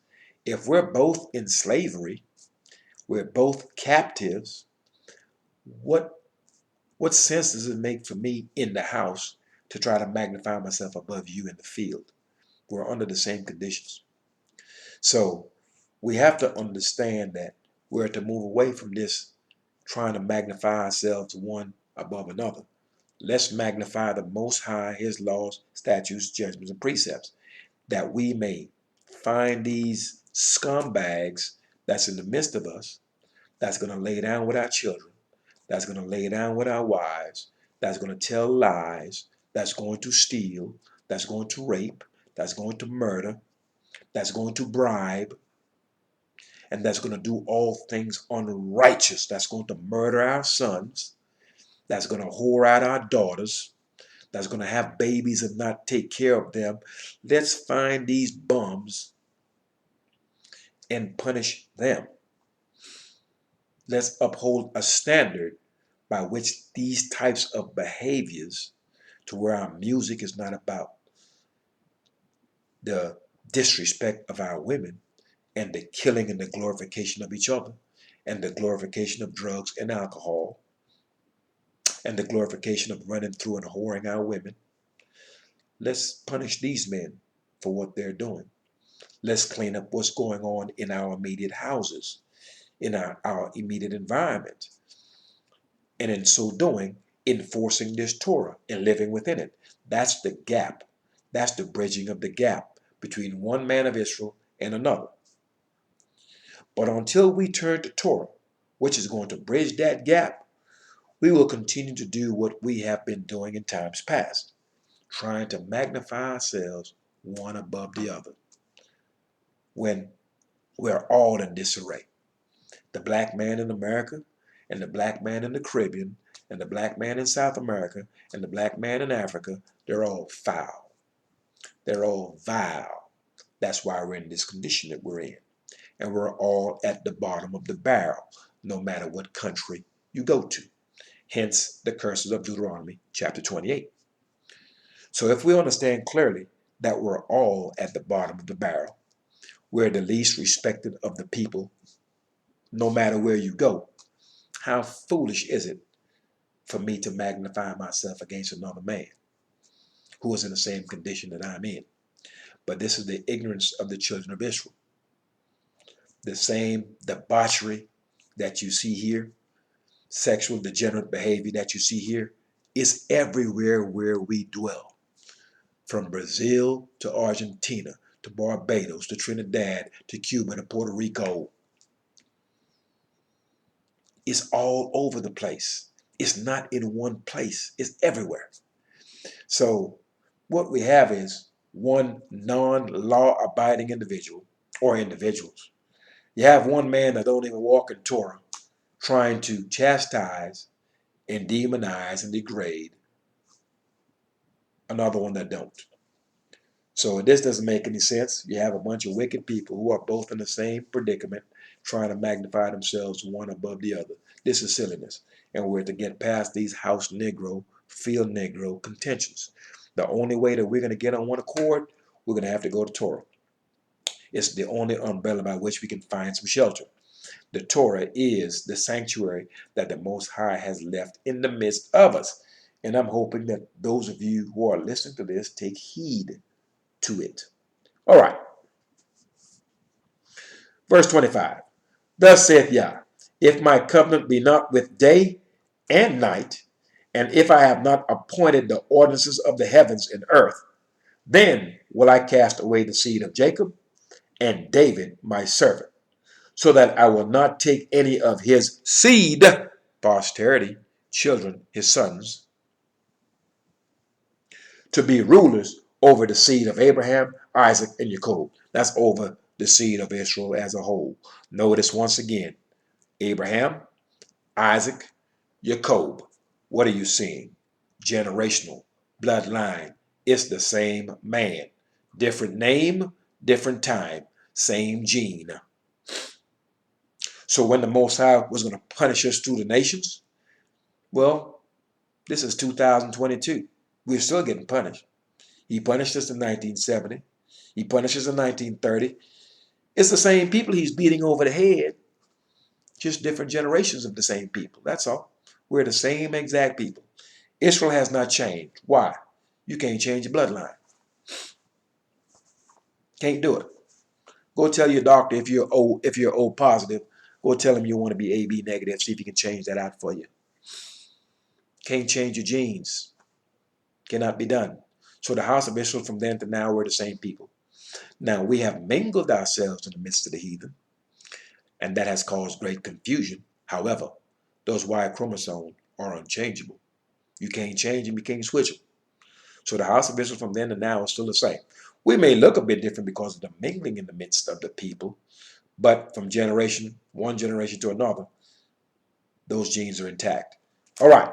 If we're both in slavery, we're both captives, what sense does it make for me in the house to try to magnify myself above you in the field? We're under the same conditions. So we have to understand that we're to move away from this trying to magnify ourselves one above another. Let's magnify the Most High, His laws, statutes, judgments, and precepts, that we may find these scumbags that's in the midst of us, that's going to lay down with our children, that's going to lay down with our wives, that's going to tell lies, that's going to steal, that's going to rape, that's going to murder, that's going to bribe, and that's going to do all things unrighteous. That's going to murder our sons, that's going to whore out our daughters, that's going to have babies and not take care of them. Let's find these bums and punish them. Let's uphold a standard by which these types of behaviors, to where our music is not about the disrespect of our women and the killing and the glorification of each other and the glorification of drugs and alcohol and the glorification of running through and whoring our women. Let's punish these men for what they're doing. Let's clean up what's going on in our immediate houses, in our immediate environment. And in so doing, enforcing this Torah and living within it. That's the gap. That's the bridging of the gap between one man of Israel and another. But until we turn to Torah, which is going to bridge that gap, we will continue to do what we have been doing in times past, trying to magnify ourselves one above the other. when we're all in disarray. The black man in America, and the black man in the Caribbean, and the black man in South America, and the black man in Africa, they're all foul. They're all vile. That's why we're in this condition that we're in. And we're all at the bottom of the barrel, no matter what country you go to. Hence the curses of Deuteronomy chapter 28. So if we understand clearly that we're all at the bottom of the barrel, we're the least respected of the people, no matter where you go, how foolish is it for me to magnify myself against another man who is in the same condition that I'm in? But this is the ignorance of the children of Israel. The same debauchery that you see here, sexual degenerate behavior that you see here, is everywhere where we dwell. From Brazil to Argentina, to Barbados, to Trinidad, to Cuba, to Puerto Rico. It's all over the place. It's not in one place. It's everywhere. So what we have is one non-law abiding individual or individuals. You have one man that don't even walk in Torah trying to chastise and demonize and degrade another one that don't. So this doesn't make any sense. You have a bunch of wicked people who are both in the same predicament, trying to magnify themselves one above the other. This is silliness. And we're to get past these house Negro, field Negro contentions. The only way that we're going to get on one accord, we're going to have to go to Torah. It's the only umbrella by which we can find some shelter. The Torah is the sanctuary that the Most High has left in the midst of us. And I'm hoping that those of you who are listening to this take heed to it. All right. Verse 25. Thus saith Yah, if my covenant be not with day and night, and if I have not appointed the ordinances of the heavens and earth, then will I cast away the seed of Jacob and David my servant, so that I will not take any of his seed, posterity, children, his sons, to be rulers over the seed of Abraham, Isaac, and Jacob. That's over the seed of Israel as a whole. Notice once again, Abraham, Isaac, Jacob. What are you seeing? Generational, bloodline. It's the same man. Different name, different time, same gene. So when the Most High was going to punish us through the nations, well, this is 2022. We're still getting punished. He punished us in 1970. He punished us in 1930. It's the same people he's beating over the head, just different generations of the same people. That's all. We're the same exact people. Israel has not changed. Why? You can't change your bloodline. Can't do it. Go tell your doctor if you're O positive, go tell him you want to be AB negative. See if he can change that out for you. Can't change your genes. Cannot be done. So the house of Israel from then to now, we're the same people. Now we have mingled ourselves in the midst of the heathen, and that has caused great confusion. However, those Y chromosomes are unchangeable. You can't change them, you can't switch them. So the house of Israel from then to now is still the same. We may look a bit different because of the mingling in the midst of the people, but from one generation to another, those genes are intact. All right.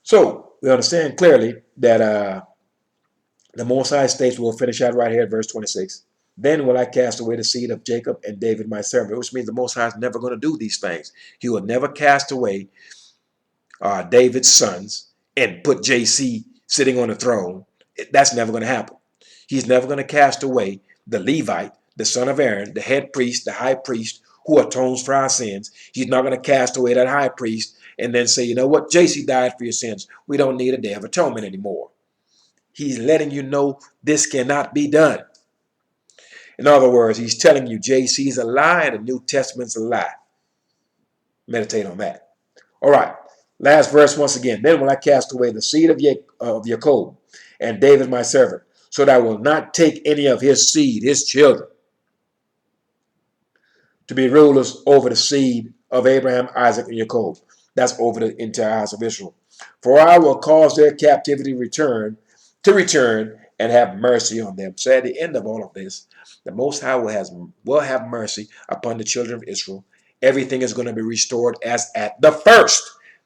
So we understand clearly that the Most High states, we'll finish out right here at verse 26. Then will I cast away the seed of Jacob and David my servant, which means the Most High is never going to do these things. He will never cast away David's sons and put JC sitting on the throne. That's never going to happen. He's never going to cast away the Levite, the son of Aaron, the head priest, the high priest, who atones for our sins. He's not going to cast away that high priest and then say, you know what, JC died for your sins. We don't need a day of atonement anymore. He's letting you know this cannot be done. In other words, he's telling you JC's a lie and the New Testament's a lie. Meditate on that. All right. Last verse once again. Then will I cast away the seed of Jacob and David my servant, so that I will not take any of his seed, his children, to be rulers over the seed of Abraham, Isaac, and Jacob. That's over the entire house of Israel. For I will cause their captivity to return, and have mercy on them. So at the end of all of this, the Most High will have mercy upon the children of Israel. Everything is going to be restored as at the first,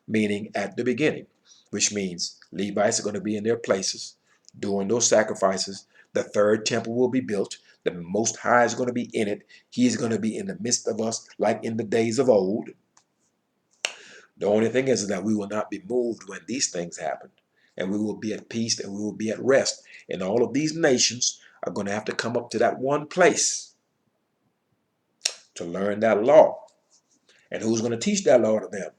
meaning at the beginning, which means Levites are going to be in their places doing those sacrifices. The third temple will be built. The Most High is going to be in it. He's going to be in the midst of us like in the days of old. The only thing is that we will not be moved when these things happen. And we will be at peace and we will be at rest. And all of these nations are going to have to come up to that one place to learn that law. And who's going to teach that law to them?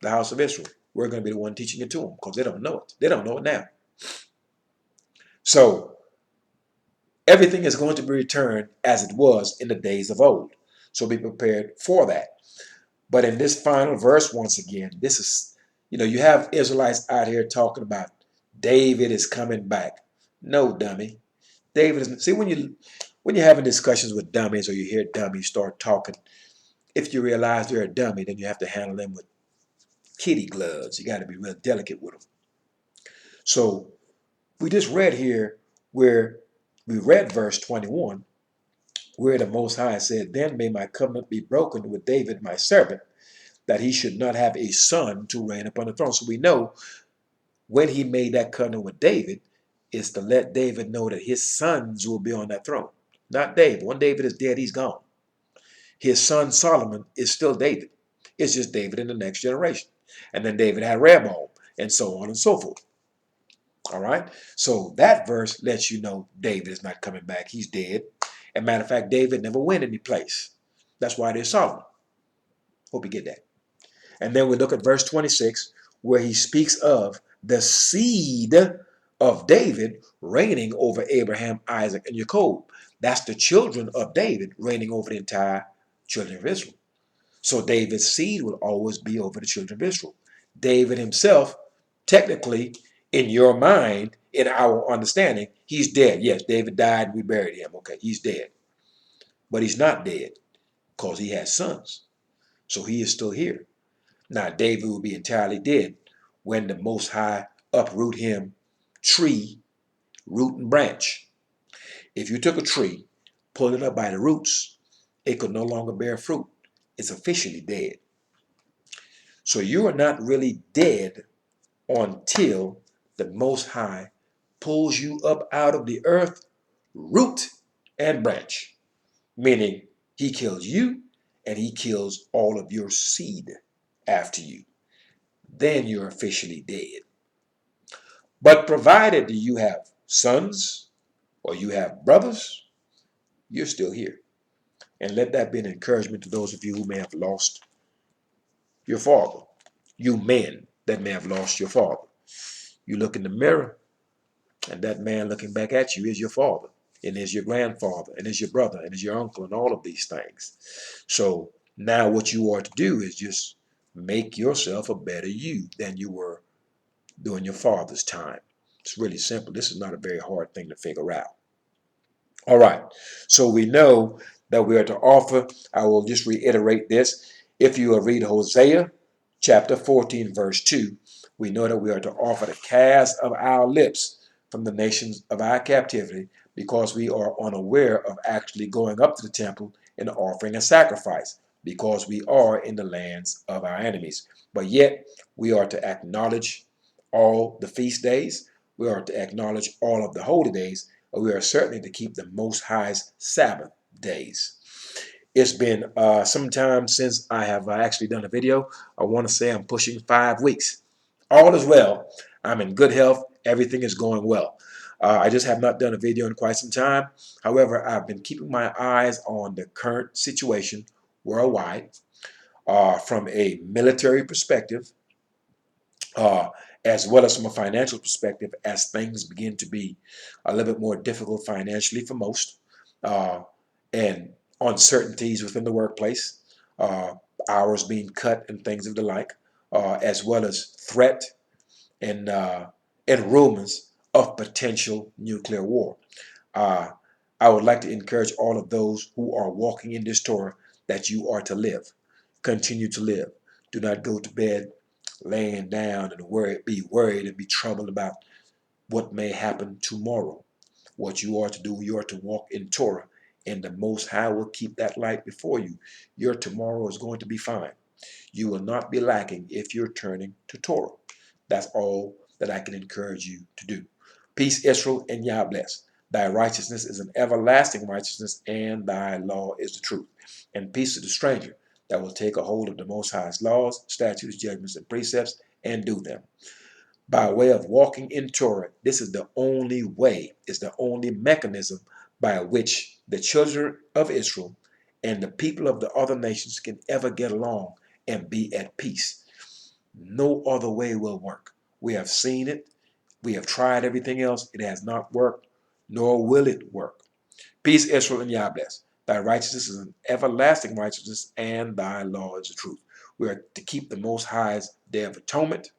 The house of Israel. We're going to be the one teaching it to them because they don't know it. They don't know it now. So everything is going to be returned as it was in the days of old. So be prepared for that. But in this final verse, once again, this is, you have Israelites out here talking about David is coming back. No, dummy. David is, see, when you're having discussions with dummies or you hear dummies start talking, if you realize they're a dummy, then you have to handle them with kitty gloves. You got to be real delicate with them. So we just read here where we read verse 21, where the Most High said, "Then may my covenant be broken with David, my servant, that he should not have a son to reign upon the throne." So we know when he made that covenant with David is to let David know that his sons will be on that throne. Not David. When David is dead, he's gone. His son Solomon is still David. It's just David in the next generation. And then David had Rehoboam, and so on and so forth. All right? So that verse lets you know David is not coming back. He's dead. As a matter of fact, David never went any place. That's why there's Solomon. Hope you get that. And then we look at verse 26, where he speaks of the seed of David reigning over Abraham, Isaac, and Jacob. That's the children of David reigning over the entire children of Israel. So David's seed will always be over the children of Israel. David himself, technically, in your mind, in our understanding, he's dead. Yes, David died, we buried him. Okay, he's dead. But he's not dead because he has sons. So he is still here. Now, David will be entirely dead when the Most High uproot him, tree, root, and branch. If you took a tree, pulled it up by the roots, it could no longer bear fruit. It's officially dead. So you are not really dead until the Most High pulls you up out of the earth, root and branch, meaning he kills you and he kills all of your seed after you. Then you're officially dead. But provided you have sons or you have brothers, you're still here. And let that be an encouragement to those of you who may have lost your father. You men that may have lost your father. You look in the mirror, and that man looking back at you is your father, and is your grandfather, and is your brother, and is your uncle, and all of these things. So now what you are to do is just make yourself a better you than you were during your father's time. It's really simple. This is not a very hard thing to figure out. All right. So we know that we are to offer. I will just reiterate this. If you will read Hosea chapter 14, verse 2, we know that we are to offer the calves of our lips from the nations of our captivity because we are unaware of actually going up to the temple and offering a sacrifice because we are in the lands of our enemies. But yet we are to acknowledge all the feast days. We are to acknowledge all of the holy days. We are certainly to keep the Most High's Sabbath days. It's been some time since I have actually done a video. I want to say I'm pushing 5 weeks. All is well. I'm in good health. Everything is going well. I just have not done a video in quite some time. However, I've been keeping my eyes on the current situation worldwide from a military perspective, as well as from a financial perspective, as things begin to be a little bit more difficult financially for most, and uncertainties within the workplace, hours being cut and things of the like, as well as threat and rumors of potential nuclear war. Uh, I would like to encourage all of those who are walking in this Torah that you are to live. Continue to live. Do not go to bed laying down and be worried and be troubled about what may happen tomorrow. what you are to do. You are to walk in Torah, and the Most High will keep that light before you. Your tomorrow is going to be fine. You will not be lacking if you're turning to Torah. That's all that I can encourage you to do. Peace, Israel, and Yah bless. Thy righteousness is an everlasting righteousness, and thy law is the truth. And peace to the stranger that will take a hold of the Most High's laws, statutes, judgments, and precepts, and do them. By way of walking in Torah, this is the only way, is the only mechanism by which the children of Israel and the people of the other nations can ever get along and be at peace. No other way will work. We have seen it. We have tried everything else. It has not worked, nor will it work. Peace, Israel, and Yah bless. Thy righteousness is an everlasting righteousness, and thy law is the truth. We are to keep the Most High's Day of Atonement.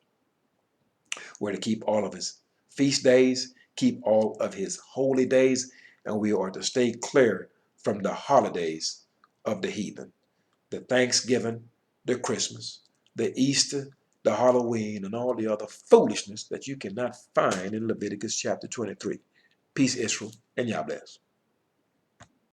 We're to keep all of his feast days, keep all of his holy days, and we are to stay clear from the holidays of the heathen. The Thanksgiving, the Christmas, the Easter, the Halloween, and all the other foolishness that you cannot find in Leviticus chapter 23. Peace, Israel, and Yah bless.